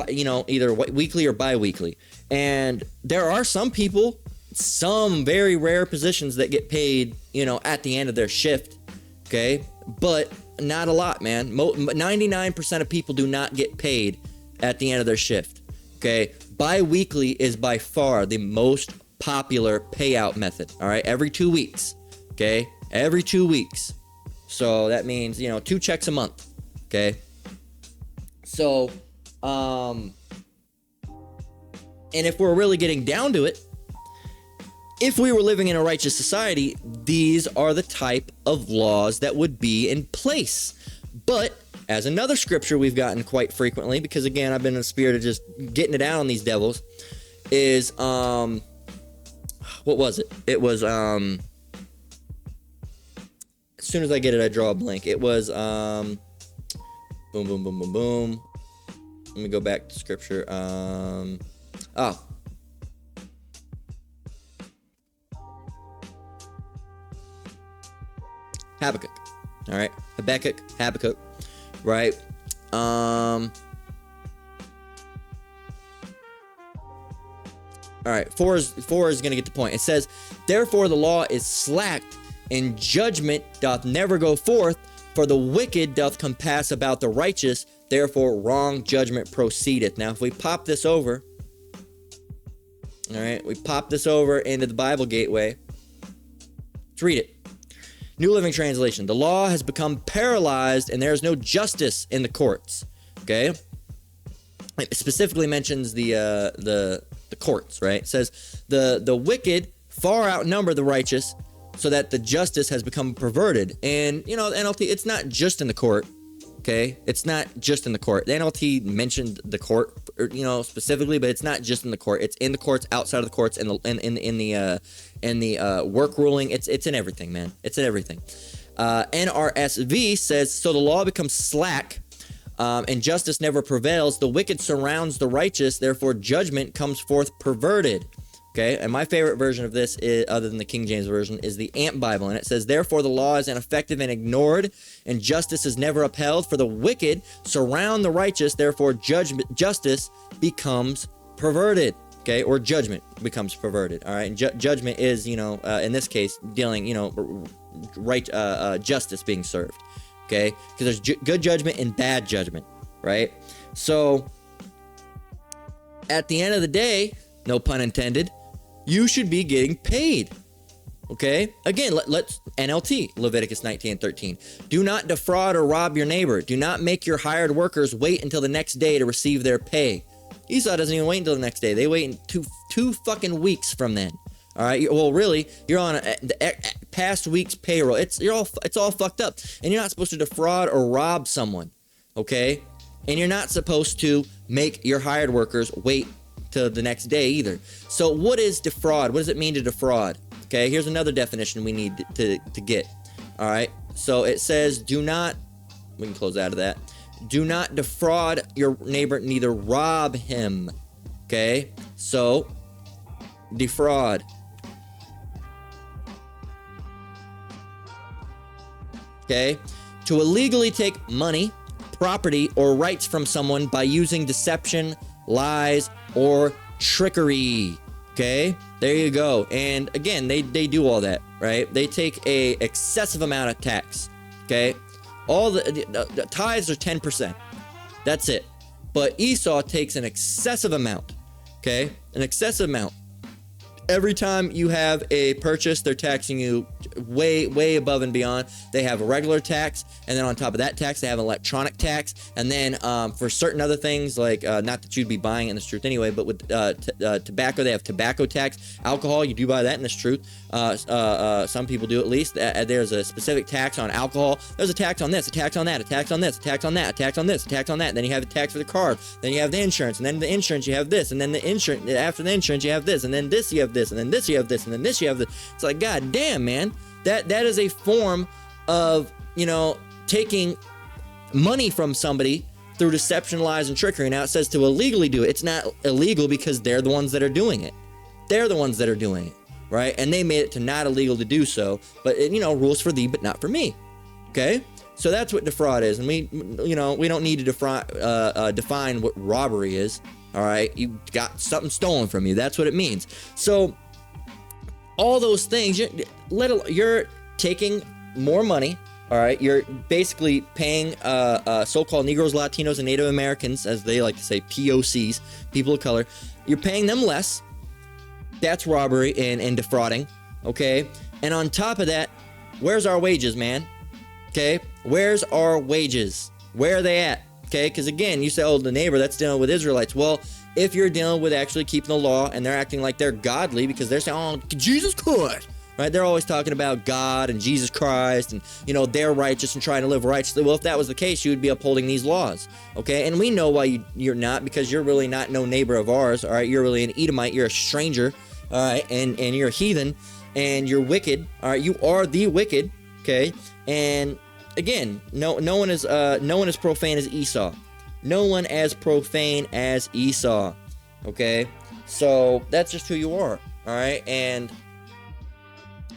You know, either weekly or bi-weekly. And there are some people, some very rare positions that get paid, you know, at the end of their shift. Okay. But not a lot, man. 99% of people do not get paid at the end of their shift. Okay. Bi-weekly is by far the most popular payout method. All right. Every 2 weeks. Okay. Every 2 weeks. So that means, you know, 2 checks a month. Okay. So, and if we're really getting down to it, if we were living in a righteous society, these are the type of laws that would be in place. But as another scripture we've gotten quite frequently, because again, I've been in the spirit of just getting it out on these devils, is, what was it? It was, as soon as I get it, I draw a blank. It was, boom, boom, boom, boom, boom. Let me go back to scripture. Habakkuk. All right. Habakkuk. Right. All right. 4 is going to get the point. It says, therefore the law is slacked, and judgment doth never go forth, for the wicked doth compass about the righteous, therefore wrong judgment proceedeth. Now, if we pop this over, all right, we pop this over into the Bible Gateway. Let's read it. New Living Translation. The law has become paralyzed, and there is no justice in the courts. Okay, it specifically mentions the courts. Right, it says the wicked far outnumber the righteous, so that the justice has become perverted. And you know, the NLT, it's not just in the court. Okay, it's not just in the court. The NLT mentioned the court, you know, specifically, but it's not just in the court. It's in the courts, outside of the courts, in the work ruling. It's in everything, man. It's in everything. NRSV says, so the law becomes slack, and justice never prevails. The wicked surrounds the righteous, therefore judgment comes forth perverted. Okay, and my favorite version of this, is, other than the King James Version, is the Amp Bible. And it says, therefore the law is ineffective and ignored, and justice is never upheld. For the wicked surround the righteous, therefore justice becomes perverted. Okay, or judgment becomes perverted. All right, and judgment is, you know, in this case, dealing, you know, justice being served. Okay, because there's good judgment and bad judgment, right? So, at the end of the day, no pun intended, you should be getting paid. Okay? Again, let's NLT, Leviticus 19:13. Do not defraud or rob your neighbor. Do not make your hired workers wait until the next day to receive their pay. Esau doesn't even wait until the next day. They wait two fucking weeks from then. All right? Well, really, you're on the past week's payroll. It's all fucked up. And you're not supposed to defraud or rob someone. Okay? And you're not supposed to make your hired workers wait to the next day either. So what is defraud? What does it mean to defraud? Okay, here's another definition we need to get. All right, so it says, do not, we can close out of that. Do not defraud your neighbor, neither rob him. Okay, so defraud. Okay, to illegally take money, property, or rights from someone by using deception, lies, or trickery. Okay, there you go. And again, they do all that, right? They take a excessive amount of tax. Okay, all the tithes are 10%. That's it. But Esau takes an excessive amount. Okay, an excessive amount. Every time you have a purchase, they're taxing you way above and beyond. They have a regular tax, and then on top of that tax, they have an electronic tax. And then for certain other things, like not that you'd be buying in this truth anyway, but with tobacco, they have tobacco tax. Alcohol, you do buy that in this truth. Some people do at least. There's a specific tax on alcohol. There's a tax on this, a tax on that, a tax on this, a tax on that, a tax on this, a tax on that. Then you have a tax for the car. Then you have the insurance, and then the insurance you have this, and then the insurance after the insurance you have this, and then this you have this, and then this you have this, and then this you have this. It's like, god damn, man, that is a form of, you know, taking money from somebody through deception, lies, and trickery. Now it says to illegally do it. It's not illegal because they're the ones that are doing it. They're the ones that are doing it, right? And they made it to not illegal to do so, but rules for thee, but not for me. Okay? So that's what defraud is. And we don't need to define what robbery is. All right? You got something stolen from you. That's what it means. So all those things, you're taking more money. All right, you're basically paying so-called Negroes, Latinos, and Native Americans, as they like to say, POCs, people of color. You're paying them less. That's robbery and defrauding, okay? And on top of that, where's our wages, man? Okay, where's our wages? Where are they at? Okay, because again, you say, oh, the neighbor, that's dealing with Israelites. Well, if you're dealing with actually keeping the law and they're acting like they're godly because they're saying, oh, Jesus could. Right? They're always talking about God and Jesus Christ and, they're righteous and trying to live righteously. Well, if that was the case, you would be upholding these laws. Okay? And we know why you're not, because you're really not no neighbor of ours. All right? You're really an Edomite. You're a stranger. All right? And you're a heathen and you're wicked. All right? You are the wicked. Okay? And again, no one is profane as Esau. No one as profane as Esau. Okay? So that's just who you are. All right? And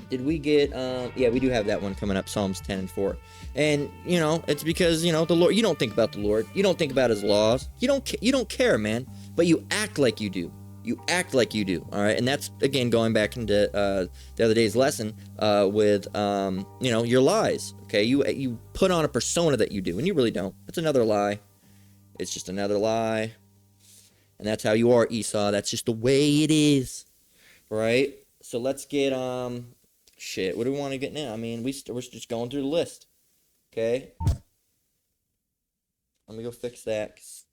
did we get, yeah, we do have that one coming up, Psalms 10 and 4. And, it's because, the Lord, you don't think about the Lord. You don't think about his laws. You don't care, man. But you act like you do. You act like you do, all right? And that's, again, going back into the other day's lesson with, your lies, okay? You put on a persona that you do, and you really don't. It's another lie. It's just another lie. And that's how you are, Esau. That's just the way it is, right? So let's get, shit, what do we want to get now? I mean, we're just going through the list. Okay? Let me go fix that, 'cause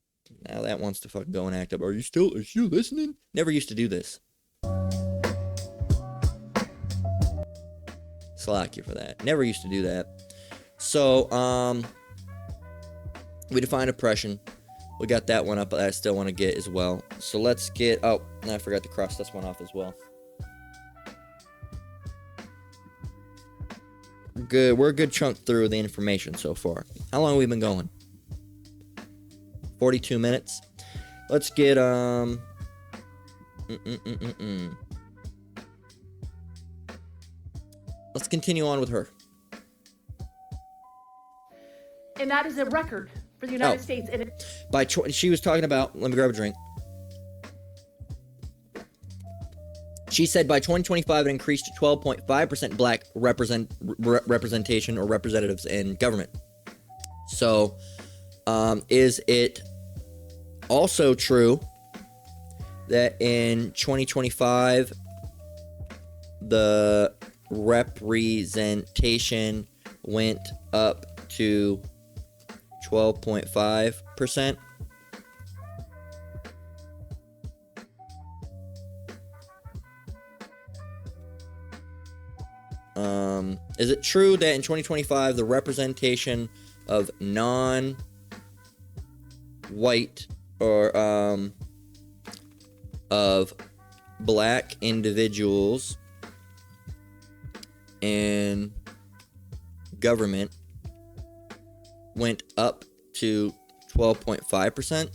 now that wants to fucking go and act up. Are you still listening? Never used to do this. Slack you for that. Never used to do that. So, we defined oppression. We got that one up, but I still want to get as well. So let's get, oh, I forgot to cross this one off as well. Good. We're a good chunk through the information so far. How long have we been going? 42 minutes. Let's get Let's continue on with her. And that is a record for the United States. And she was talking about, let me grab a drink. She said by 2025 it increased to 12.5% black representation or representatives in government. So, is it also true that in 2025 the representation went up to 12.5%? Is it true that in 2025 the representation of non-white or of black individuals in government went up to 12.5%?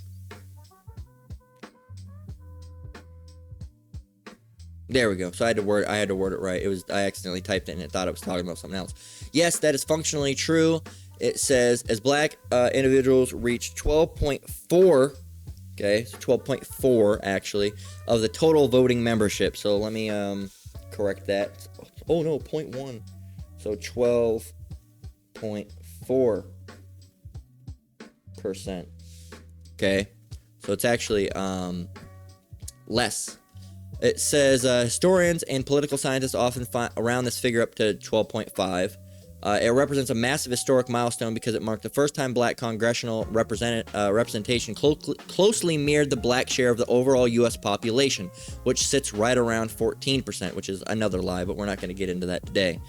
There we go. So I had to word it right. I accidentally typed it and it thought it was talking about something else. Yes, that is functionally true. It says as black individuals reach 12.4, okay, so 12.4 actually of the total voting membership. So let me correct that. Oh no, 0.1. So 12.4%. Okay, so it's actually less. It says historians and political scientists often find around this figure up to 12.5. It represents a massive historic milestone because it marked the first time black congressional representation closely mirrored the black share of the overall U.S. population, which sits right around 14%, which is another lie, but we're not going to get into that today.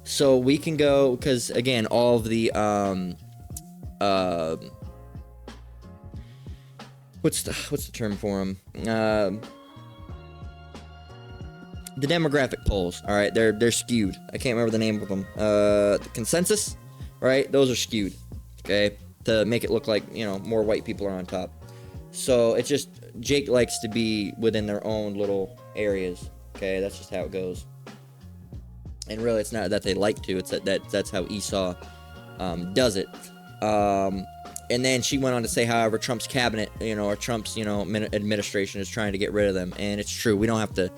So we can go, because again, all of the what's the term for them? The demographic polls, all right, they're skewed. I can't remember the name of them. The consensus, right? Those are skewed. Okay, to make it look like, you know, more white people are on top. So it's just, Jake likes to be within their own little areas. Okay, that's just how it goes. And really, it's not that they like to, it's that's how Esau does it. And then she went on to say, however, Trump's cabinet, you know, or Trump's, you know, administration is trying to get rid of them. And it's true. We don't have to,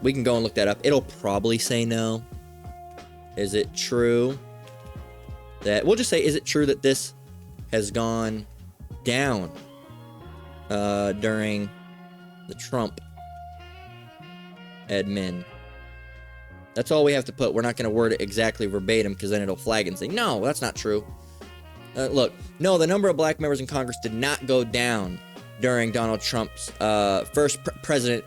we can go and look that up. It'll probably say no. Is it true that, we'll just say, is it true that this has gone down during the Trump admin? That's all we have to put. We're not going to word it exactly verbatim because then it'll flag and say, no, that's not true. Look, no, the number of black members in Congress did not go down during Donald Trump's first president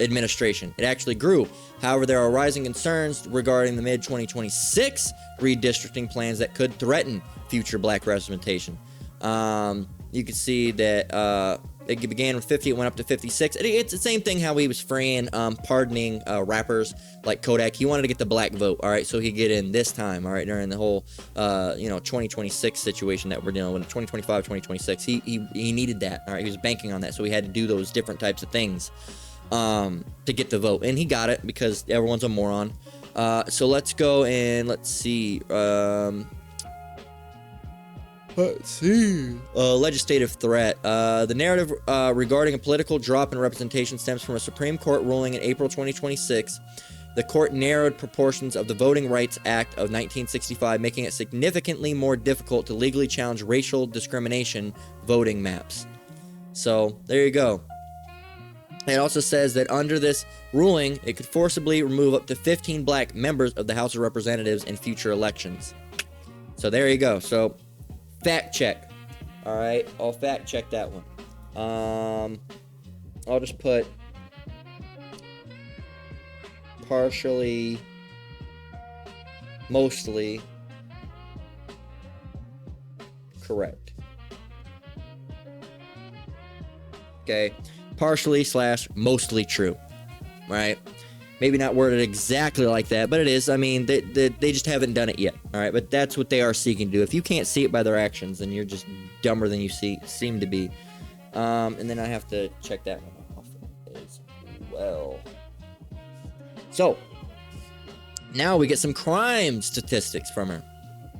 administration. It actually grew. However, there are rising concerns regarding the mid-2026 redistricting plans that could threaten future black representation. You can see that it began with 50, it went up to 56. It's the same thing how he was freeing, pardoning rappers like Kodak. He wanted to get the black vote, all right, so he could get in this time, all right, during the whole, 2026 situation that we're dealing with, 2025, 2026. He needed that, all right, he was banking on that, so he had to do those different types of things to get the vote, and he got it because everyone's a moron. So let's go and let's see. Legislative threat. The narrative regarding a political drop in representation stems from a Supreme Court ruling in April 2026. The court narrowed proportions of the Voting Rights Act of 1965, making it significantly more difficult to legally challenge racial discrimination voting maps. So, there you go. It also says that under this ruling, it could forcibly remove up to 15 black members of the House of Representatives in future elections. So, there you go. So, fact check. All right, I'll fact check that one. I'll just put partially, mostly correct. Okay, partially / mostly true. Right? Maybe not worded exactly like that, but it is. I mean, they just haven't done it yet. All right, but that's what they are seeking to do. If you can't see it by their actions, then you're just dumber than you seem to be. And then I have to check that one off as well. So, now we get some crime statistics from her.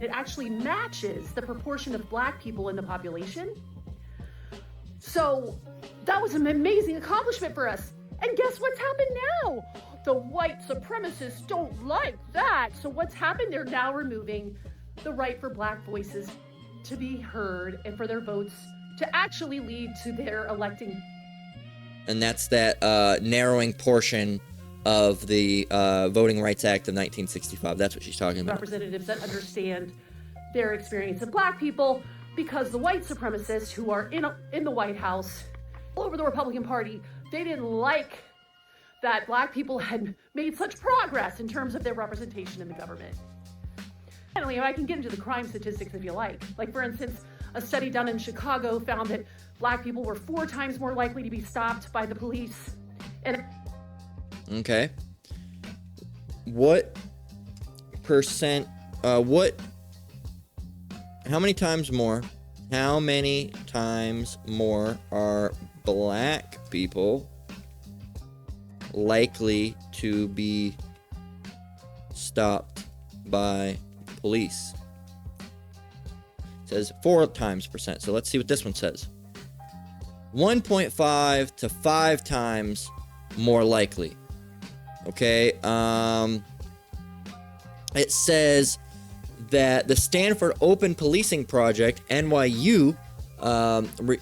It actually matches the proportion of black people in the population. So, that was an amazing accomplishment for us. And guess what's happened now? The white supremacists don't like that. So what's happened? They're now removing the right for black voices to be heard and for their votes to actually lead to their electing. And that's that narrowing portion of the Voting Rights Act of 1965. That's what she's talking about. Representatives that understand their experience of black people, because the white supremacists who are in the White House, all over the Republican Party, they didn't like that black people had made such progress in terms of their representation in the government. Finally, I can get into the crime statistics if you like. Like, for instance, a study done in Chicago found that black people were 4 times more likely to be stopped by the police. And okay. What percent, how many times more are black people likely to be stopped by police? It says 4 times percent. So let's see what this one says. 1.5 to 5 times more likely. Okay. It says that the Stanford Open Policing Project, NYU,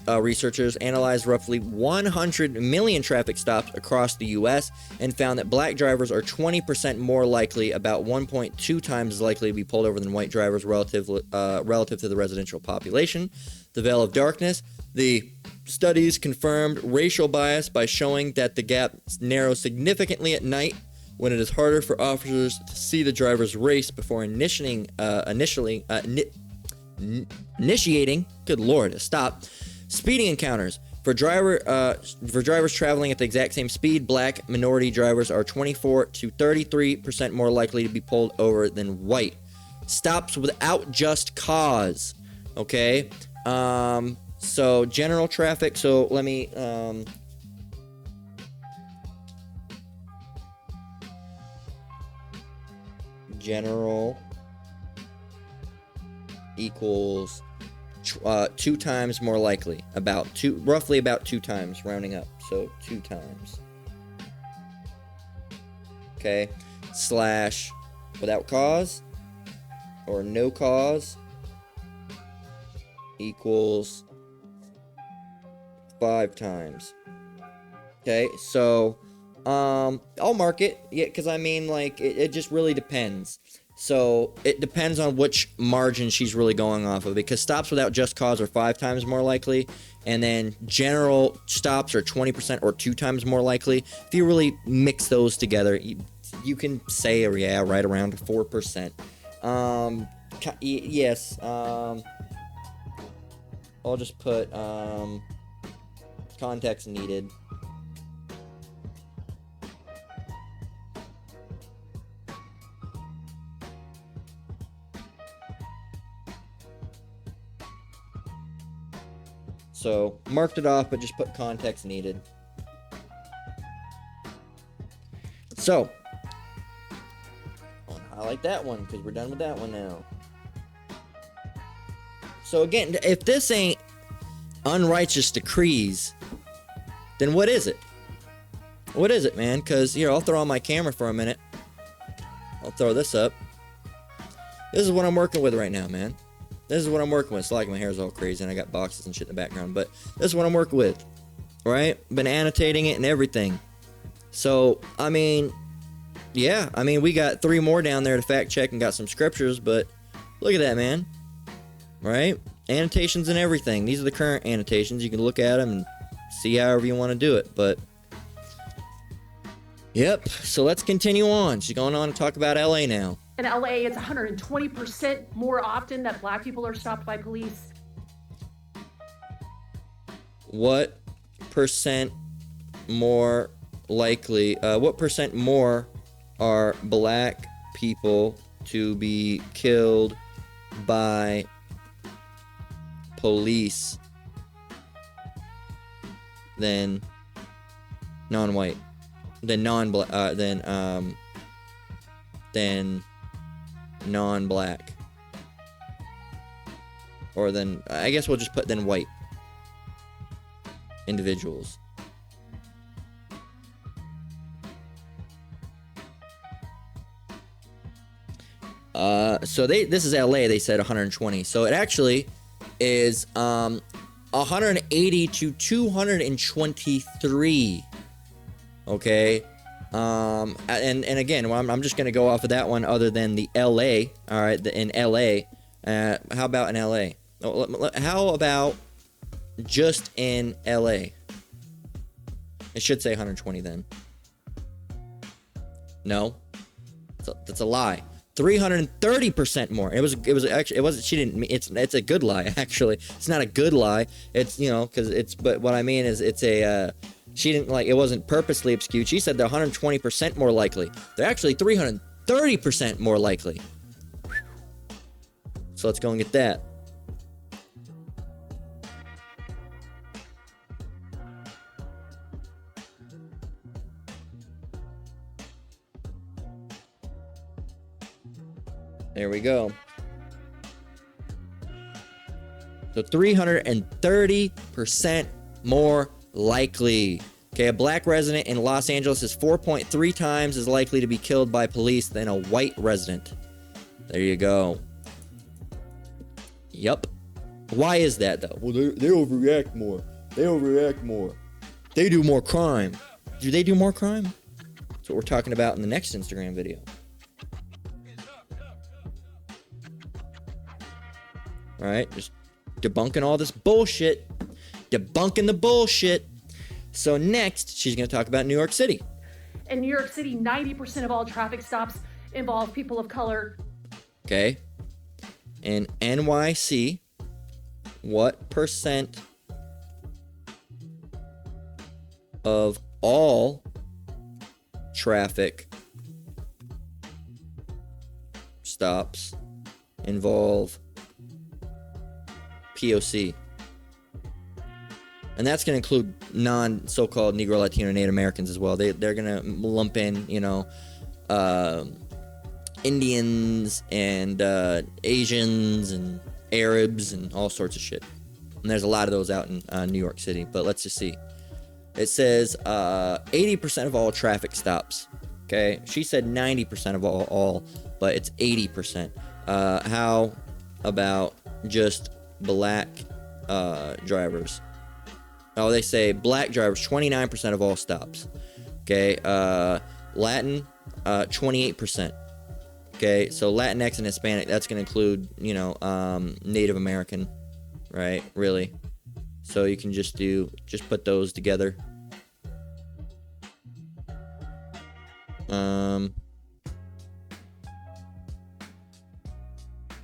researchers analyzed roughly 100 million traffic stops across the U.S. and found that black drivers are 20% more likely, about 1.2 times as likely to be pulled over than white drivers relative to the residential population. The veil of darkness. The studies confirmed racial bias by showing that the gap narrows significantly at night when it is harder for officers to see the driver's race before initiating, good lord, stop, speeding encounters. For drivers traveling at the exact same speed, black minority drivers are 24 to 33% more likely to be pulled over than white. Stops without just cause. Okay. So general traffic. So let me, general equals 2 times more likely. Roughly about 2 times, rounding up. So 2 times. Okay. Slash without cause or no cause equals 5 times. Okay, so I'll mark it, yeah, because I mean, like, it just really depends. So it depends on which margin she's really going off of, because stops without just cause are 5 times more likely, and then general stops are 20% or 2 times more likely. If you really mix those together, you can say, yeah, right around 4%. Yes. I'll just put context needed. So marked it off, but just put context needed. So I'll highlight that one because we're done with that one now. So again, if this ain't unrighteous decrees, then what is it? What is it, man? Because here, I'll throw on my camera for a minute. I'll throw this up. This is what I'm working with right now, man. This is what I'm working with. It's like my hair's all crazy and I got boxes and shit in the background, but this is what I'm working with, right? Been annotating it and everything. So, I mean, yeah, I mean, we got 3 more down there to fact check and got some scriptures, but look at that, man. Right? Annotations and everything. These are the current annotations. You can look at them and see however you want to do it, but yep. So let's continue on. She's going on to talk about LA now. In LA, it's 120% more often that black people are stopped by police. What percent more likely, what percent more are black people to be killed by police than non-white, than non-black, than non-black, or then I guess we'll just put than white individuals. So this is LA. They said 120. So it actually is 180 to 223. Okay. And again, well, I'm just gonna go off of that one. Other than the LA. All right. In LA. How about in LA? How about just in LA? It should say 120 then. No. That's a lie. 330% more. It was actually, it wasn't, she didn't, it's a good lie, actually. It's not a good lie. It's, you know, because it's, but what I mean is it's a, she didn't, like, it wasn't purposely obscured. She said they're 120% more likely. They're actually 330% more likely. So let's go and get that. There we go. So 330% more likely. Okay, a black resident in Los Angeles is 4.3 times as likely to be killed by police than a white resident. There you go. Yup. Why is that, though? Well, they overreact more. They overreact more. They do more crime. Do they do more crime? That's what we're talking about in the next Instagram video. All right, just debunking all this bullshit. Debunking the bullshit. So next, she's going to talk about New York City. In New York City, 90% of all traffic stops involve people of color. Okay. In NYC, what percent of all traffic stops involve POC. And that's going to include so-called Negro, Latino, Native Americans as well. They're going to lump in, Indians and Asians and Arabs and all sorts of shit. And there's a lot of those out in New York City. But let's just see. It says 80% of all traffic stops. Okay, she said 90% of all, but it's 80%. How about just black drivers? Oh, they say black drivers, 29% of all stops. Okay, Latin, 28%. Okay, so Latinx and Hispanic, that's going to include, Native American, right? Really. So you can just put those together.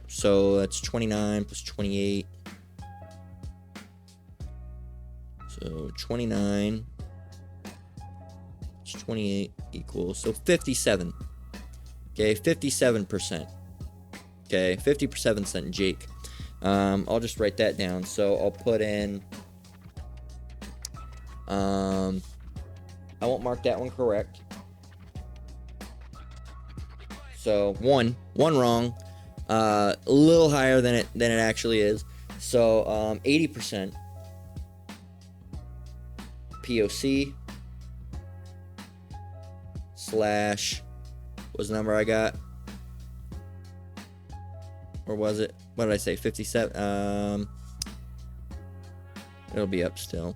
So that's 29 plus 28. So 29 plus 28 equals, so 57. Okay, 57%. Okay, 57% Jake. I'll just write that down. So I'll put in, I won't mark that one correct. So one wrong, a little higher than it actually is. So 80% POC slash, what was the number I got? Or was it? What did I say? 57. It'll be up still.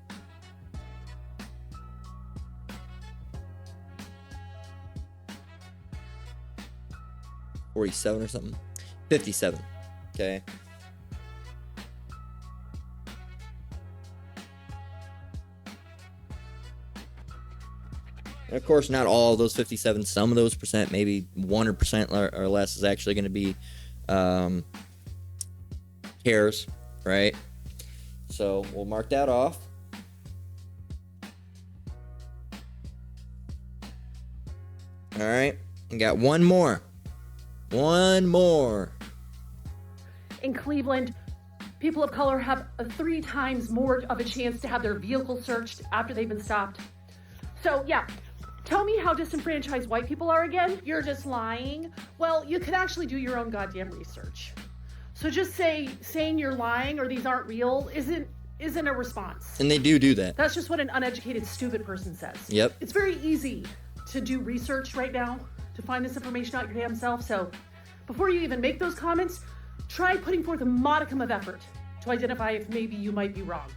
$47 or something. 57. Okay. And of course, not all of those 57. Some of those percent, maybe 1% or less, is actually going to be hairs, right? So we'll mark that off. All right. And got one more. In Cleveland, people of color have 3 times more of a chance to have their vehicle searched after they've been stopped. So, yeah, tell me how disenfranchised white people are again. You're just lying. Well, you could actually do your own goddamn research. So just saying you're lying or these aren't real isn't a response. And they do that. That's just what an uneducated, stupid person says. Yep. It's very easy to do research right now to find this information out your damn self. So before you even make those comments, try putting forth a modicum of effort to identify if maybe you might be wrong.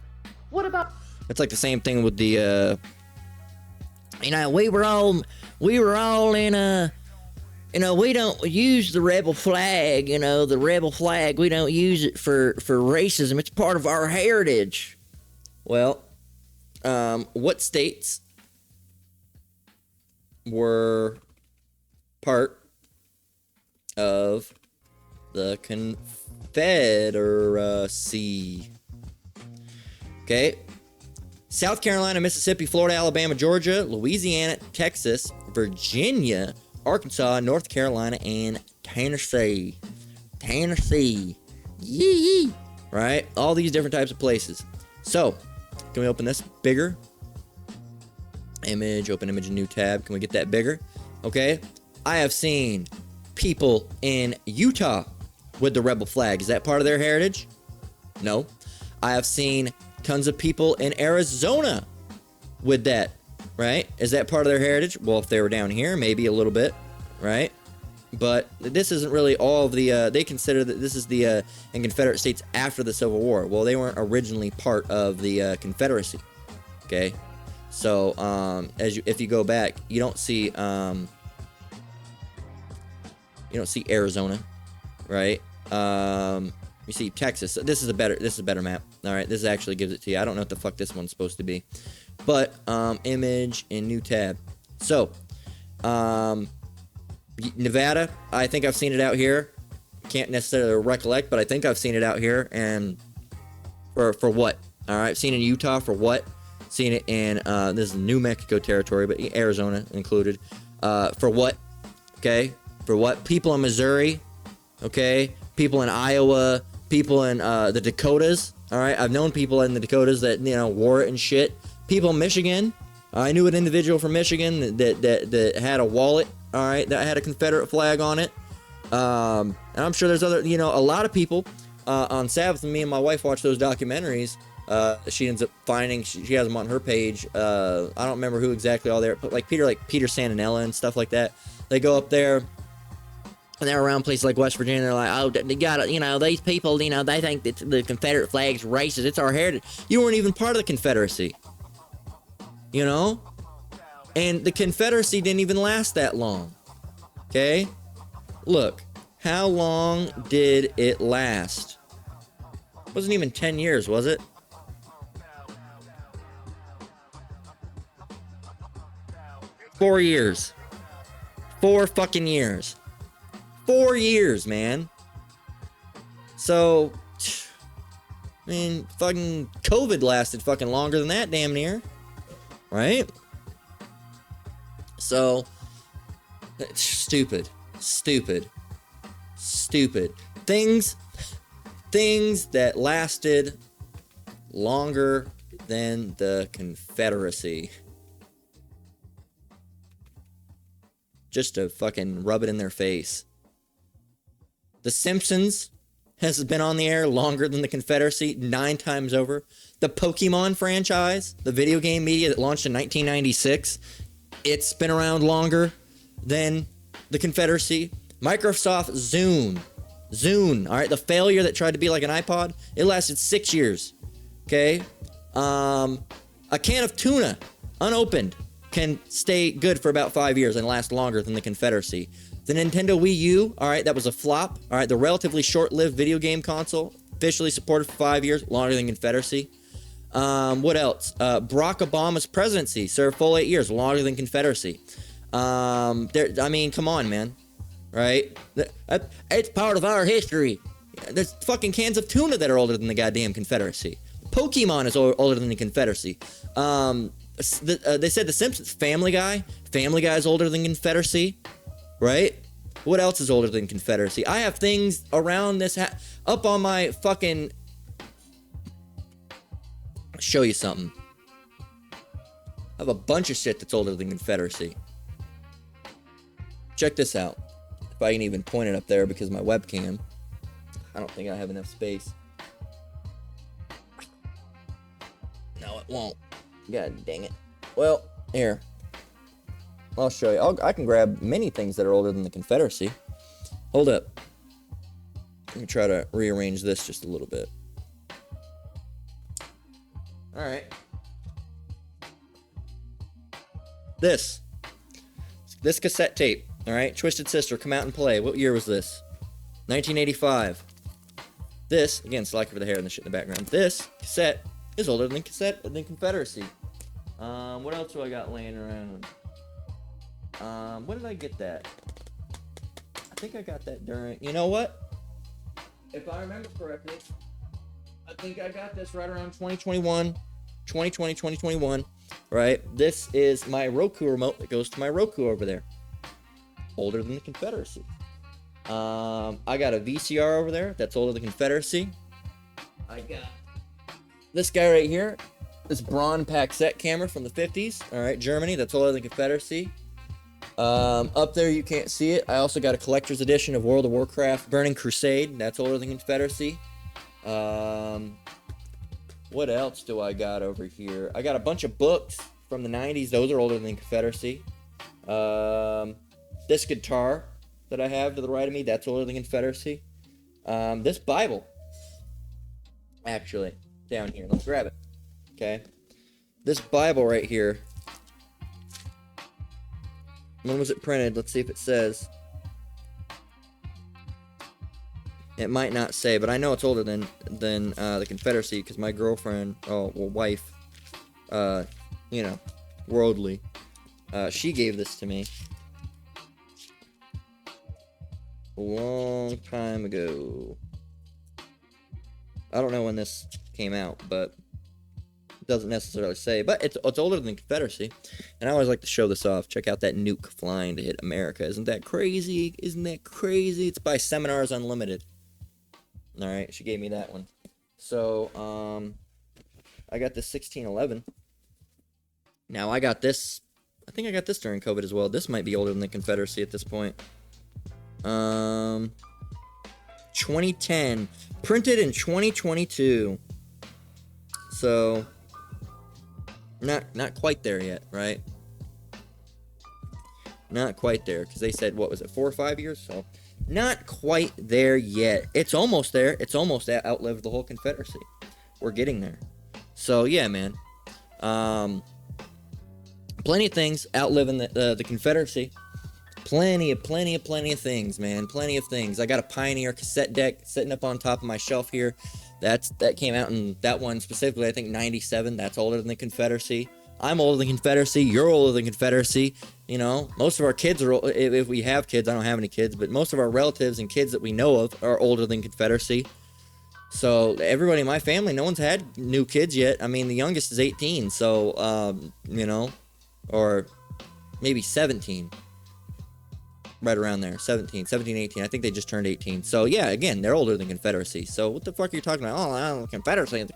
What about... It's like the same thing with the, we were all in a... we don't use the rebel flag, the rebel flag. We don't use it for racism. It's part of our heritage. Well, what states were part of the Confederacy? Okay. South Carolina, Mississippi, Florida, Alabama, Georgia, Louisiana, Texas, Virginia, Arkansas, North Carolina, and Tennessee. Yee. Right? All these different types of places. So, can we open this bigger? Image, open image, new tab. Can we get that bigger? Okay. I have seen people in Utah with the rebel flag. Is that part of their heritage? No. I have seen tons of people in Arizona with that. Right? Is that part of their heritage? Well, if they were down here, maybe a little bit, right? But this isn't really all of the, they consider that this is the in Confederate states after the Civil War. Well, they weren't originally part of the Confederacy, okay? So, if you go back, you don't see Arizona, right? You see Texas. This is a better map. All right, this actually gives it to you. I don't know what the fuck this one's supposed to be. But, image and new tab. So, Nevada, I think I've seen it out here. Can't necessarily recollect, but I think I've seen it out here. And for what? All right, seen it in Utah for what? Seen it in, this is New Mexico territory, but Arizona included. For what? Okay, for what? People in Missouri, okay? People in Iowa, people in the Dakotas. All right, I've known people in the Dakotas that, you know, wore it and shit. People in Michigan. I knew an individual from Michigan that had a wallet. All right, that had a Confederate flag on it. And I'm sure there's other, you know, a lot of people on Sabbath. And me and my wife watch those documentaries. She ends up finding, she has them on her page. I don't remember who exactly all there, but like Peter Santanella and stuff like that. They go up there and they're around places like West Virginia. They're like, oh, they got, you know, these people, you know, they think that the Confederate flag's racist. It's our heritage. You weren't even part of the Confederacy, you know? And the Confederacy didn't even last that long. Okay? Look, how long did it last? It wasn't even 10 years, was it? Four years. 4 fucking years. 4 years, man. So, I mean, fucking COVID lasted fucking longer than that, damn near. Right? So, stupid. Things that lasted longer than the Confederacy. Just to fucking rub it in their face. The Simpsons has been on the air longer than the Confederacy 9 times over. The Pokemon franchise, the video game media that launched in 1996, it's been around longer than the Confederacy. Microsoft Zune, all right, the failure that tried to be like an iPod, it lasted 6 years. Okay, a can of tuna, unopened, can stay good for about 5 years and last longer than the Confederacy. The Nintendo Wii U, all right, that was a flop. All right, the relatively short-lived video game console, officially supported for 5 years, longer than Confederacy. What else? Barack Obama's presidency served full 8 years, longer than Confederacy. I mean, come on, man. Right? It's part of our history. There's fucking cans of tuna that are older than the goddamn Confederacy. Pokemon is older than the Confederacy. They said The Simpsons, Family Guy is older than Confederacy. Right? What else is older than Confederacy? I have things around this up on my fucking... I'll show you something. I have a bunch of shit that's older than Confederacy. Check this out. If I can even point it up there because my webcam. I don't think I have enough space. No, it won't. God dang it. Well, here. I'll show you. I can grab many things that are older than the Confederacy. Hold up. Let me try to rearrange this just a little bit. Alright. This cassette tape. Alright, Twisted Sister, Come Out and Play. What year was this? 1985. This, again, slacker for the hair and the shit in the background. This cassette is older than Confederacy. What else do I got laying around? When did I get that? I think I got that during... You know what? If I remember correctly, I think I got this right around 2021. Right? This is my Roku remote that goes to my Roku over there. Older than the Confederacy. I got a VCR over there that's older than the Confederacy. I got this guy right here. This Braun Paxette camera from the 50s. Alright, Germany. That's older than the Confederacy. Up there you can't see it. I also got a collector's edition of World of Warcraft Burning Crusade. That's older than Confederacy. What else do I got over here? I got a bunch of books from the 90s. Those are older than Confederacy. This guitar that I have to the right of me, that's older than Confederacy. This Bible, actually, down here. Let's grab it. Okay. This Bible right here. When was it printed? Let's see if it says. It might not say, but I know it's older than the Confederacy because my girlfriend, wife, you know, worldly, she gave this to me a long time ago. I don't know when this came out, but it doesn't necessarily say. But it's older than the Confederacy, and I always like to show this off. Check out that nuke flying to hit America. Isn't that crazy? Isn't that crazy? It's by Seminars Unlimited. All right, she gave me that one. So, I got this 1611. Now, I got this. I think I got this during COVID as well. This might be older than the Confederacy at this point. 2010, printed in 2022. So, not quite there yet, right? Not quite there, because they said, what was it, 4 or 5 years? So, not quite there yet. It's almost there. It's almost outlived the whole Confederacy. We're getting there. So, yeah, man. Plenty of things outliving the Confederacy. Plenty of things, man. Plenty of things. I got a Pioneer cassette deck sitting up on top of my shelf here. That came out in, that one specifically, I think 97. That's older than the Confederacy. I'm older than the Confederacy. You're older than the Confederacy. You know, most of our kids are, if we have kids, I don't have any kids, but most of our relatives and kids that we know of are older than Confederacy. So everybody in my family, no one's had new kids yet. I mean, the youngest is 18, so, you know, or maybe 17. Right around there, 17, 18. I think they just turned 18. So, yeah, again, they're older than Confederacy. So, what the fuck are you talking about? Oh, Confederacy.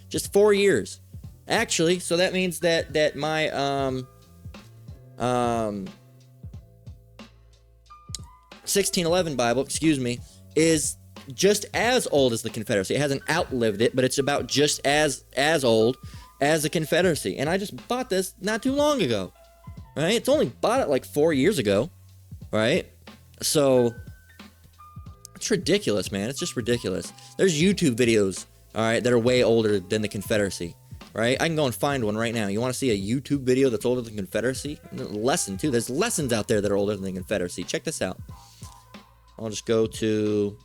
Just 4 years. Actually, so that means that my, 1611 Bible, is just as old as the Confederacy. It hasn't outlived it, but it's about just as old as the Confederacy. And I just bought this not too long ago. Right? It's only bought it like 4 years ago, right? So, it's ridiculous, man. It's just ridiculous. There's YouTube videos, all right, that are way older than the Confederacy, right? I can go and find one right now. You want to see a YouTube video that's older than the Confederacy? Lesson, too. There's lessons out there that are older than the Confederacy. Check this out. I'll just go to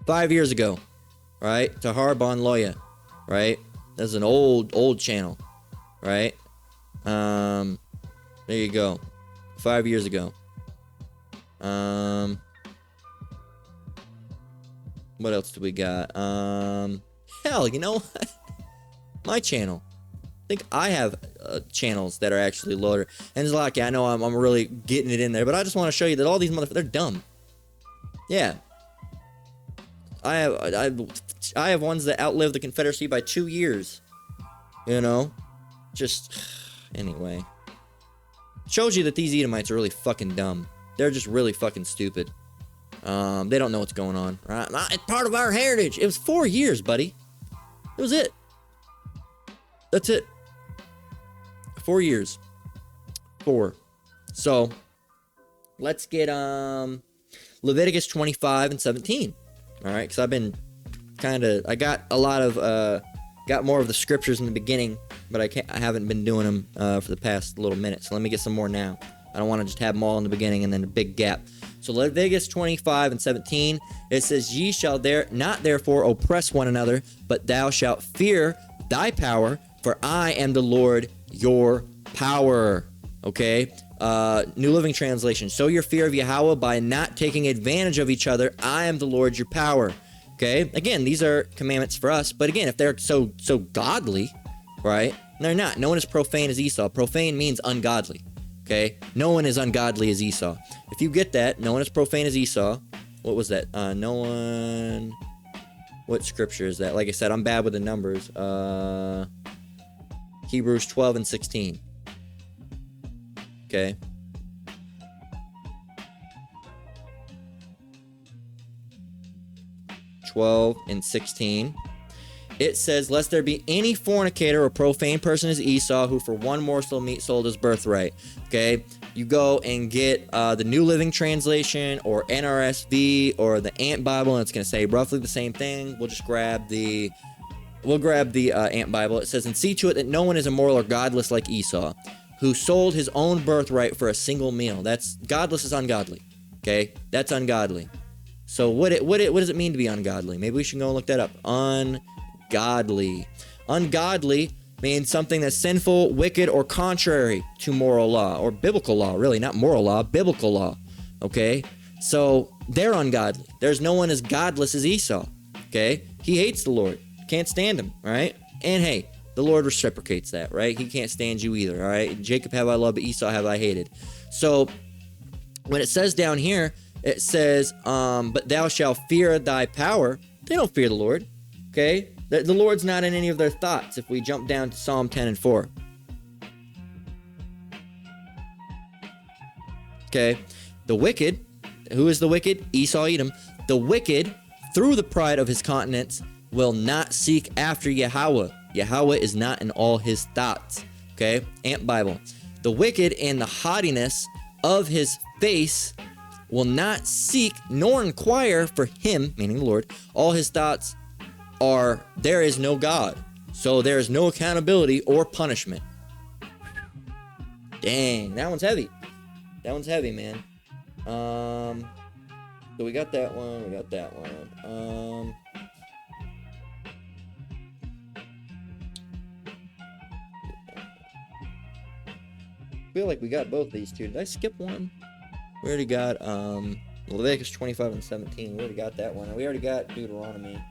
5 years ago, right? To Harbon Loya, right? That's an old channel. Right? There you go. 5 years ago. What else do we got? Hell, you know what? My channel. I think I have channels that are actually loaded. And it's like, yeah, I know I'm really getting it in there, but I just want to show you that all these motherfuckers, they're dumb. Yeah. I have ones that outlive the Confederacy by 2 years. You know? Just, anyway. Shows you that these Edomites are really fucking dumb. They're just really fucking stupid. They don't know what's going on. Right? It's part of our heritage. It was 4 years, buddy. That was it. That's it. 4 years. 4. So, let's get, Leviticus 25 and 17. Alright, because I've been I got a lot of, got more of the scriptures in the beginning, but I haven't been doing them for the past little minute. So let me get some more now. I don't want to just have them all in the beginning and then a big gap. So Leviticus 25 and 17, it says, "Ye shall not therefore oppress one another, but thou shalt fear thy power, for I am the Lord your power." Okay? New Living Translation. "Sow your fear of Yahweh by not taking advantage of each other. I am the Lord your power." Okay? Again, these are commandments for us, but again, if they're so godly, right? They're not. No one is profane as Esau. Profane means ungodly. Okay? No one is ungodly as Esau. If you get that, no one is profane as Esau. What was that? No one... What scripture is that? Like I said, I'm bad with the numbers. Hebrews 12 and 16. Okay? and 16. It says, "Lest there be any fornicator or profane person as Esau, who for one morsel of meat sold his birthright." Okay? You go and get the New Living Translation or NRSV or the Ant Bible, and it's going to say roughly the same thing. We'll just grab the Ant Bible. It says, "And see to it that no one is immoral or godless like Esau, who sold his own birthright for a single meal." That's godless is ungodly. Okay? That's ungodly. So what does it mean to be ungodly? Maybe we should go and look that up. Ungodly. Ungodly means something that's sinful, wicked, or contrary to moral law, or biblical law, really, not moral law, biblical law. Okay? So they're ungodly. There's no one as godless as Esau. Okay? He hates the Lord. Can't stand him, right? And hey, the Lord reciprocates that, right? He can't stand you either, all right? Jacob have I loved, but Esau have I hated. So when it says down here, It says, but thou shalt fear thy power. They don't fear the Lord. Okay? The Lord's not in any of their thoughts if we jump down to Psalm 10 and 4. Okay? The wicked, who is the wicked? Esau, Edom. The wicked, through the pride of his countenance, will not seek after Yahweh. Yahweh is not in all his thoughts. Okay? Ant Bible. The wicked in the haughtiness of his face will not seek nor inquire for him, meaning the Lord. All his thoughts are, there is no God. So there is no accountability or punishment. Dang, that one's heavy. That one's heavy, man. So we got that one. We got that one. I feel like we got both these two. Did I skip one? We already got Leviticus 25 and 17. We already got that one. And we already got Deuteronomy.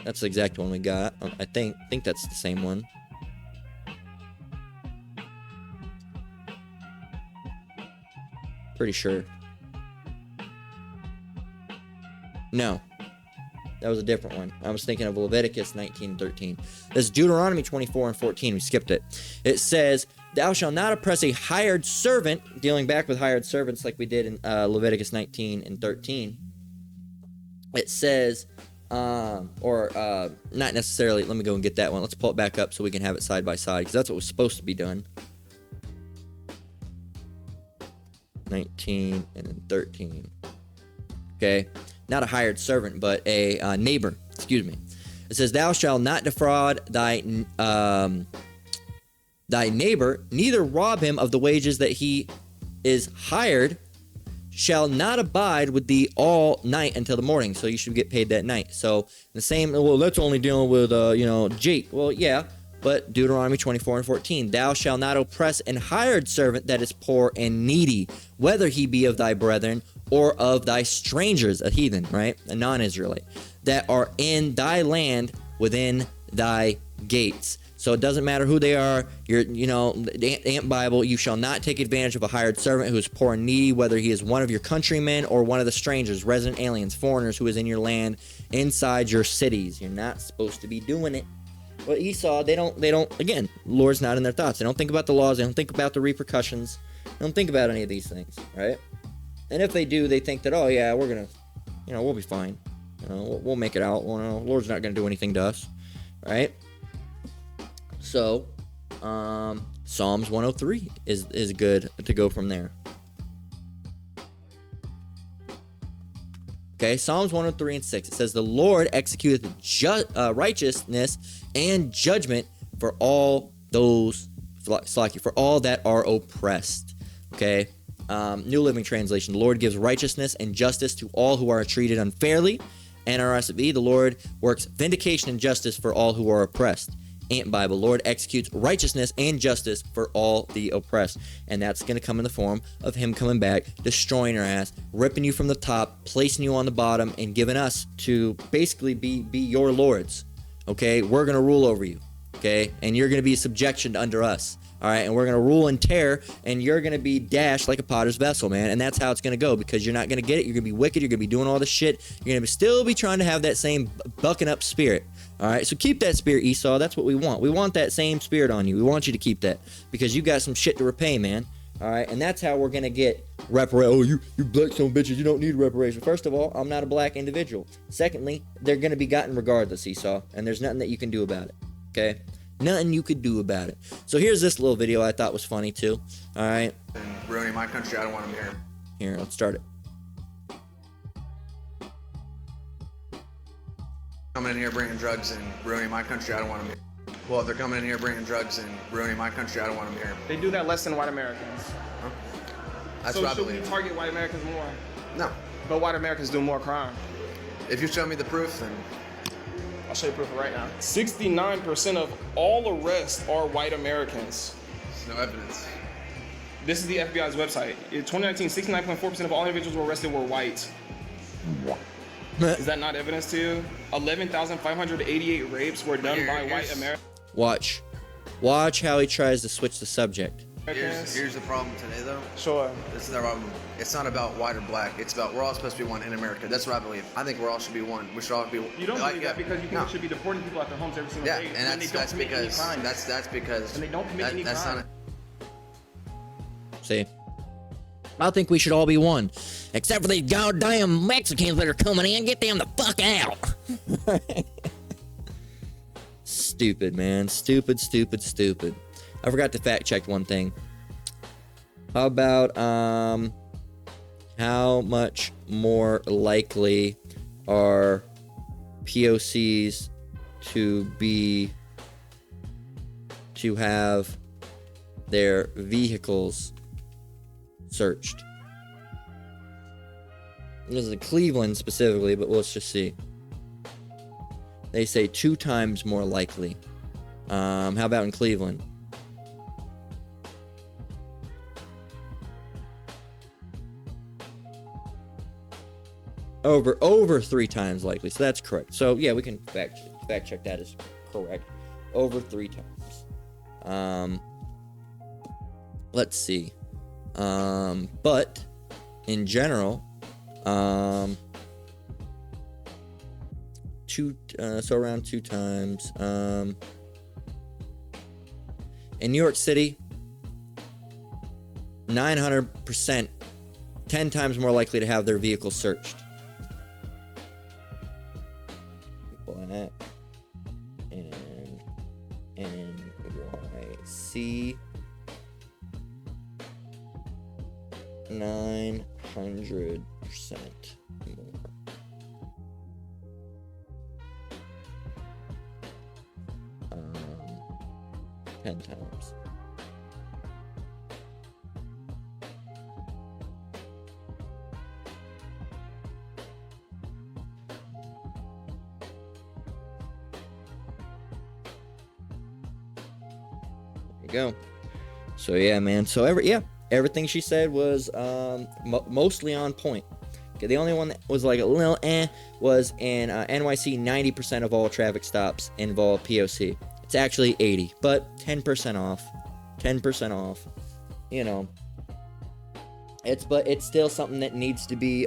That's the exact one we got. I think that's the same one. Pretty sure. No. That was a different one. I was thinking of Leviticus 19 and 13. This is Deuteronomy 24 and 14. We skipped it. It says, thou shalt not oppress a hired servant, dealing back with hired servants like we did in Leviticus 19 and 13. It says, not necessarily, let me go and get that one. Let's pull it back up so we can have it side by side, because that's what was supposed to be done. 19 and then 13. Okay, not a hired servant, but a neighbor. Excuse me. It says, thou shalt not defraud thy neighbor, neither rob him of the wages that he is hired, shall not abide with thee all night until the morning. So you should get paid that night. So the same, well, that's only dealing with, Jake. Well, yeah. But Deuteronomy 24 and 14, thou shalt not oppress an hired servant that is poor and needy, whether he be of thy brethren or of thy strangers, a heathen, right? A non-Israelite, that are in thy land within thy gates. So it doesn't matter who they are. The Ant Bible, you shall not take advantage of a hired servant who is poor and needy, whether he is one of your countrymen or one of the strangers, resident aliens, foreigners who is in your land, inside your cities. You're not supposed to be doing it. But Esau, they don't, again, Lord's not in their thoughts. They don't think about the laws. They don't think about the repercussions. They don't think about any of these things, right? And if they do, they think that, oh, yeah, we're going to, we'll be fine. We'll make it out. Lord's not going to do anything to us, right? So, Psalms 103 is good to go from there. Okay, Psalms 103 and 6. It says, the Lord executeth righteousness and judgment for all those, for all that are oppressed. Okay, New Living Translation. The Lord gives righteousness and justice to all who are treated unfairly. NRSV, the Lord works vindication and justice for all who are oppressed. Ant Bible, Lord executes righteousness and justice for all the oppressed. And that's going to come in the form of him coming back, destroying your ass, ripping you from the top, placing you on the bottom, and giving us to basically be your lords. Okay? We're going to rule over you. Okay? And you're going to be subjection under us. All right? And we're going to rule and tear, and you're going to be dashed like a potter's vessel, man. And that's how it's going to go, because you're not going to get it. You're going to be wicked. You're going to be doing all this shit. You're going to still be trying to have that same bucking up spirit. All right, so keep that spirit, Esau. That's what we want. We want that same spirit on you. We want you to keep that, because you got some shit to repay, man. All right, and that's how we're going to get reparation. Oh, you black son of bitches, you don't need reparation. First of all, I'm not a black individual. Secondly, they're going to be gotten regardless, Esau, and there's nothing that you can do about it, okay? Nothing you could do about it. So here's this little video I thought was funny, too. All right. Ruining my country, I don't want them here. Here, let's start it. Coming in here bringing drugs and ruining my country, I don't want them here. Well, if they're coming in here bringing drugs and ruining my country, I don't want them here. They do that less than white Americans. Huh? That's so what I should believe. we target white Americans more? No. But white Americans do more crime. If you show me the proof, then... I'll show you proof right now. 69% of all arrests are white Americans. There's no evidence. This is the FBI's website. In 2019, 69.4% of all individuals who were arrested were white. Is that not evidence to you? 11,588 rapes were done by white Americans. Watch how he tries to switch the subject. Here's the problem today, though. Sure. This is the problem. It's not about white or black. It's about we're all supposed to be one in America. That's what I believe. I think we're all should be one. We should all be. You don't believe that because you think we should be deporting people out their homes every single day. Yeah, and that's because and they don't commit any crime. See, I think we should all be one, except for these goddamn Mexicans that are coming in. Get them the fuck out. Stupid, man. Stupid. I forgot to fact check one thing. How about how much more likely are POCs to have their vehicles searched? This is Cleveland specifically, but let's just see. They say 2 times more likely. How about in Cleveland? Over 3 times likely. So that's correct. So yeah, we can fact check that as correct. Over 3 times. Let's see. But in general, so around 2 times. In New York City, 900%, 10 times more likely to have their vehicle searched. Pulling that. And NYC, 900% more. Um, 10 times. There you go. So yeah, man. So everything she said was mostly on point. Okay, the only one that was like a little was in NYC. 90% of all traffic stops involve POC. It's actually 80, but 10% off. 10% off. You know, it's still something that needs to be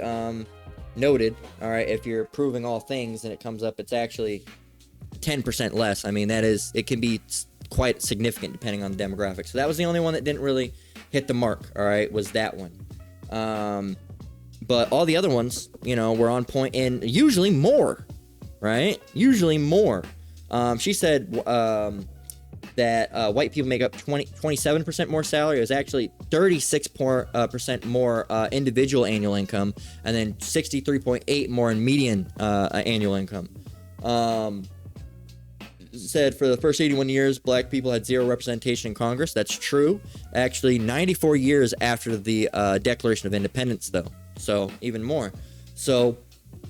noted. All right, if you're proving all things and it comes up, it's actually 10% less. I mean, it can be quite significant depending on the demographics. So that was the only one that didn't really hit the mark. All right, was that one. But all the other ones, you know, were on point and usually more, right? Usually more. She said that white people make up 27% more salary. It was actually 36% more individual annual income, and then 63.8 more in median annual income. Said for the first 81 years, black people had 0 representation in Congress. That's true. Actually, 94 years after the Declaration of Independence, though. So even more. So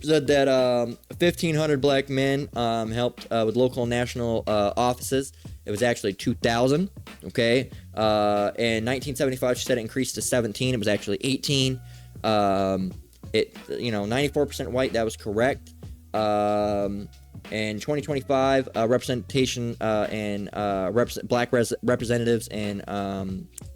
said that 1,500 black men helped with local and national offices. It was actually 2,000. Okay. In 1975, she said it increased to 17. It was actually 18. 94% white. That was correct. In 2025, representation and black representatives in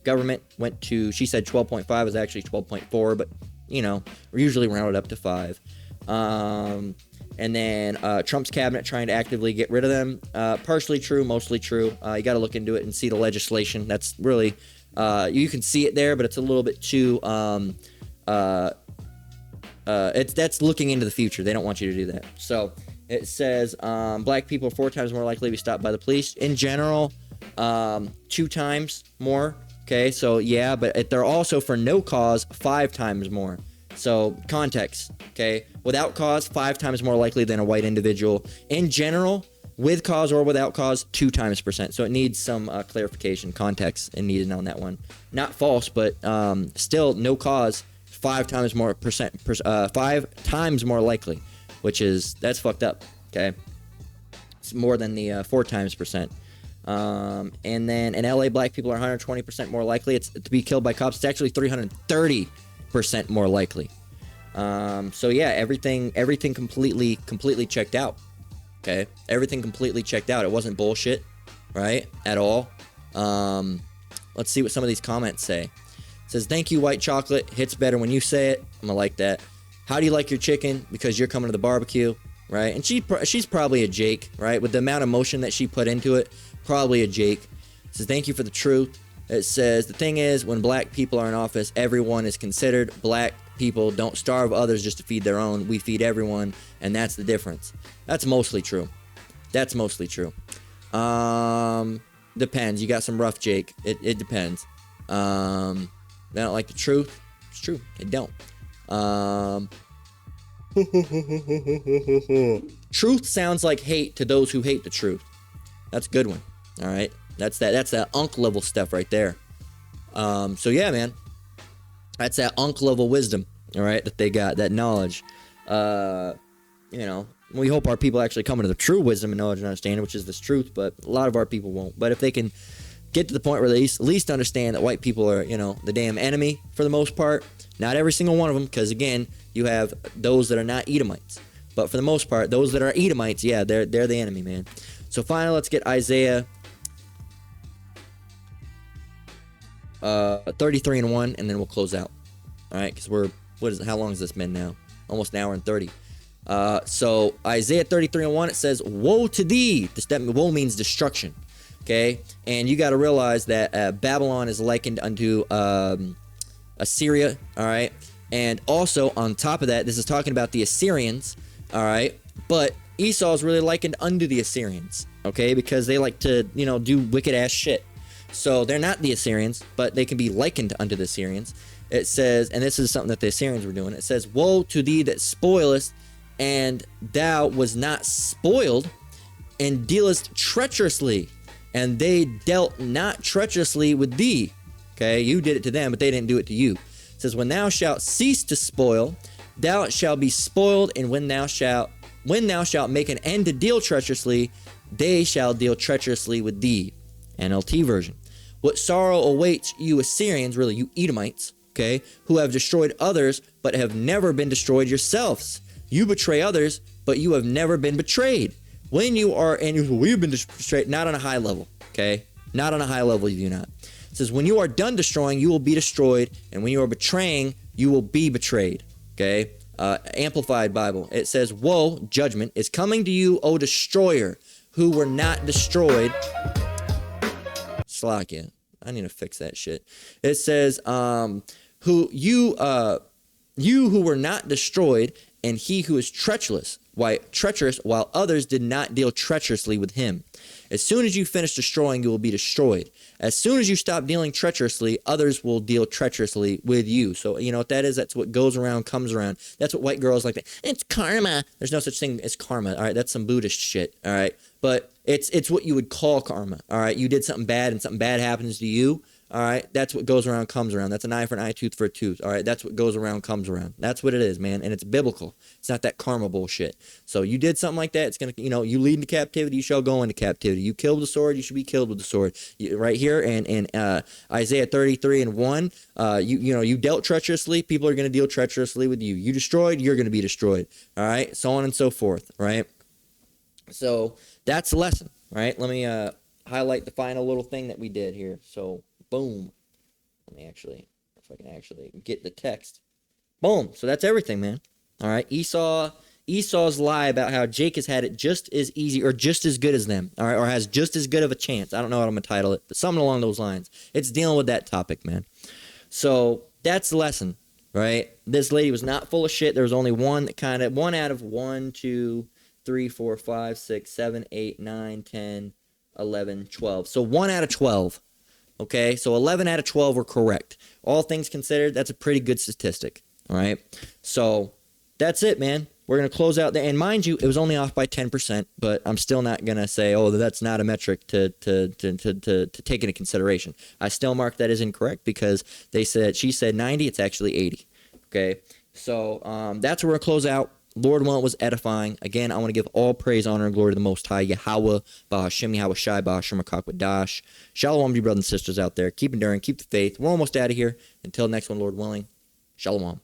government went to, she said 12.5, was actually 12.4, but, you know, we're usually rounded up to 5. And then Trump's cabinet trying to actively get rid of them. Partially true, mostly true. You got to look into it and see the legislation. That's really, you can see it there, but it's a little bit too, that's looking into the future. They don't want you to do that. So it says black people are 4 times more likely to be stopped by the police. In general, 2 times more. Okay, so yeah, but they're also for no cause 5 times more. So context, okay? Without cause, 5 times more likely than a white individual. In general, with cause or without cause, 2 times percent. So it needs some clarification, context, and needed on that one. Not false, but still no cause, 5 times more 5 times more likely, which is, that's fucked up, okay? It's more than the 4 times percent. And then in LA, black people are 120% more likely to be killed by cops. It's actually 330% more likely. So yeah, everything completely checked out. Okay, everything completely checked out. It wasn't bullshit, right? At all. let's see what some of these comments say. It says, thank you, white chocolate. Hits better when you say it. I'm going to like that. How do you like your chicken? Because you're coming to the barbecue, right? And she's probably a Jake, right? With the amount of emotion that she put into it, probably a Jake. It says, thank you for the truth. It says, the thing is, when black people are in office, everyone is considered. Black people don't starve others just to feed their own. We feed everyone, and that's the difference. That's mostly true. That's mostly true. Depends. You got some rough Jake. It depends. They don't like the truth. It's true. They don't. Truth sounds like hate to those who hate the truth. That's a good one. All right. That's that unk level stuff right there. So yeah, man. That's that unk level wisdom, all right, that they got, that knowledge. We hope our people actually come into the true wisdom and knowledge and understanding, which is this truth, but a lot of our people won't. But if they can get to the point where they at least understand that white people are, the damn enemy for the most part, not every single one of them, because again, you have those that are not Edomites. But for the most part, those that are Edomites, yeah, they're the enemy, man. So finally, let's get Isaiah 33:1, and then we'll close out. All right, because how long has this been now? Almost an hour and 30. So Isaiah 33:1, it says, woe to thee. Woe means destruction. Okay, and you got to realize that Babylon is likened unto Assyria. All right, and also on top of that, this is talking about the Assyrians. All right, but Esau is really likened unto the Assyrians. Okay, because they like to do wicked ass shit. So they're not the Assyrians, but they can be likened unto the Assyrians. It says, and this is something that the Assyrians were doing. It says, woe to thee that spoilest, and thou was not spoiled, and dealest treacherously, and they dealt not treacherously with thee. Okay, you did it to them, but they didn't do it to you. It says, when thou shalt cease to spoil, thou shalt be spoiled, and when thou shalt make an end to deal treacherously, they shall deal treacherously with thee. NLT version. What sorrow awaits you Assyrians, really you Edomites, okay, who have destroyed others, but have never been destroyed yourselves. You betray others, but you have never been betrayed. When you are, and we've been betrayed, not on a high level, okay? Not on a high level, you do not. It says, when you are done destroying, you will be destroyed, and when you are betraying, you will be betrayed, okay? Amplified Bible. It says, woe, judgment, is coming to you, O destroyer, who were not destroyed. Slakia. I need to fix that shit. It says, who you who were not destroyed, and he who is treacherous, while others did not deal treacherously with him. As soon as you finish destroying, you will be destroyed. As soon as you stop dealing treacherously, others will deal treacherously with you. So you know what that is? That's what goes around comes around. That's what white girls like. It's karma. There's no such thing as karma. All right, that's some Buddhist shit. All right, but it's what you would call karma. All right, you did something bad and something bad happens to you. All right, that's what goes around comes around. That's an eye for an eye, tooth for a tooth. All right, that's what goes around comes around. That's what it is, man, and it's biblical. It's not that karma bullshit. So you did something like that, it's gonna, you lead into captivity, you shall go into captivity. You killed with the sword, you should be killed with the sword. Right here in Isaiah 33:1, you dealt treacherously, people are gonna deal treacherously with you. You destroyed, you're gonna be destroyed. All right, so on and so forth. Right. So that's the lesson. Right. Let me highlight the final little thing that we did here. So. Boom. Let me actually, if I can actually get the text. Boom. So that's everything, man. All right. Esau's lie about how Jake has had it just as easy or just as good as them. All right. Or has just as good of a chance. I don't know what I'm going to title it, but something along those lines. It's dealing with that topic, man. So that's the lesson, right? This lady was not full of shit. There was only one out of 1, 2, 3, 4, 5, 6, 7, 8, 9, 10, 11, 12. So 1 out of 12. Okay, so 11 out of 12 were correct. All things considered, that's a pretty good statistic. All right, so that's it, man. We're going to close out there. And mind you, it was only off by 10%, but I'm still not going to say, oh, that's not a metric to take into consideration. I still mark that as incorrect because she said 90, it's actually 80. Okay, so that's where we'll close out. Lord willing, it was edifying. Again, I want to give all praise, honor, and glory to the Most High, Yahweh, Bahashem, Yahweh Shai, Bahashem, Dash. Shalom to you brothers and sisters out there. Keep enduring, keep the faith. We're almost out of here. Until next one, Lord willing. Shalom.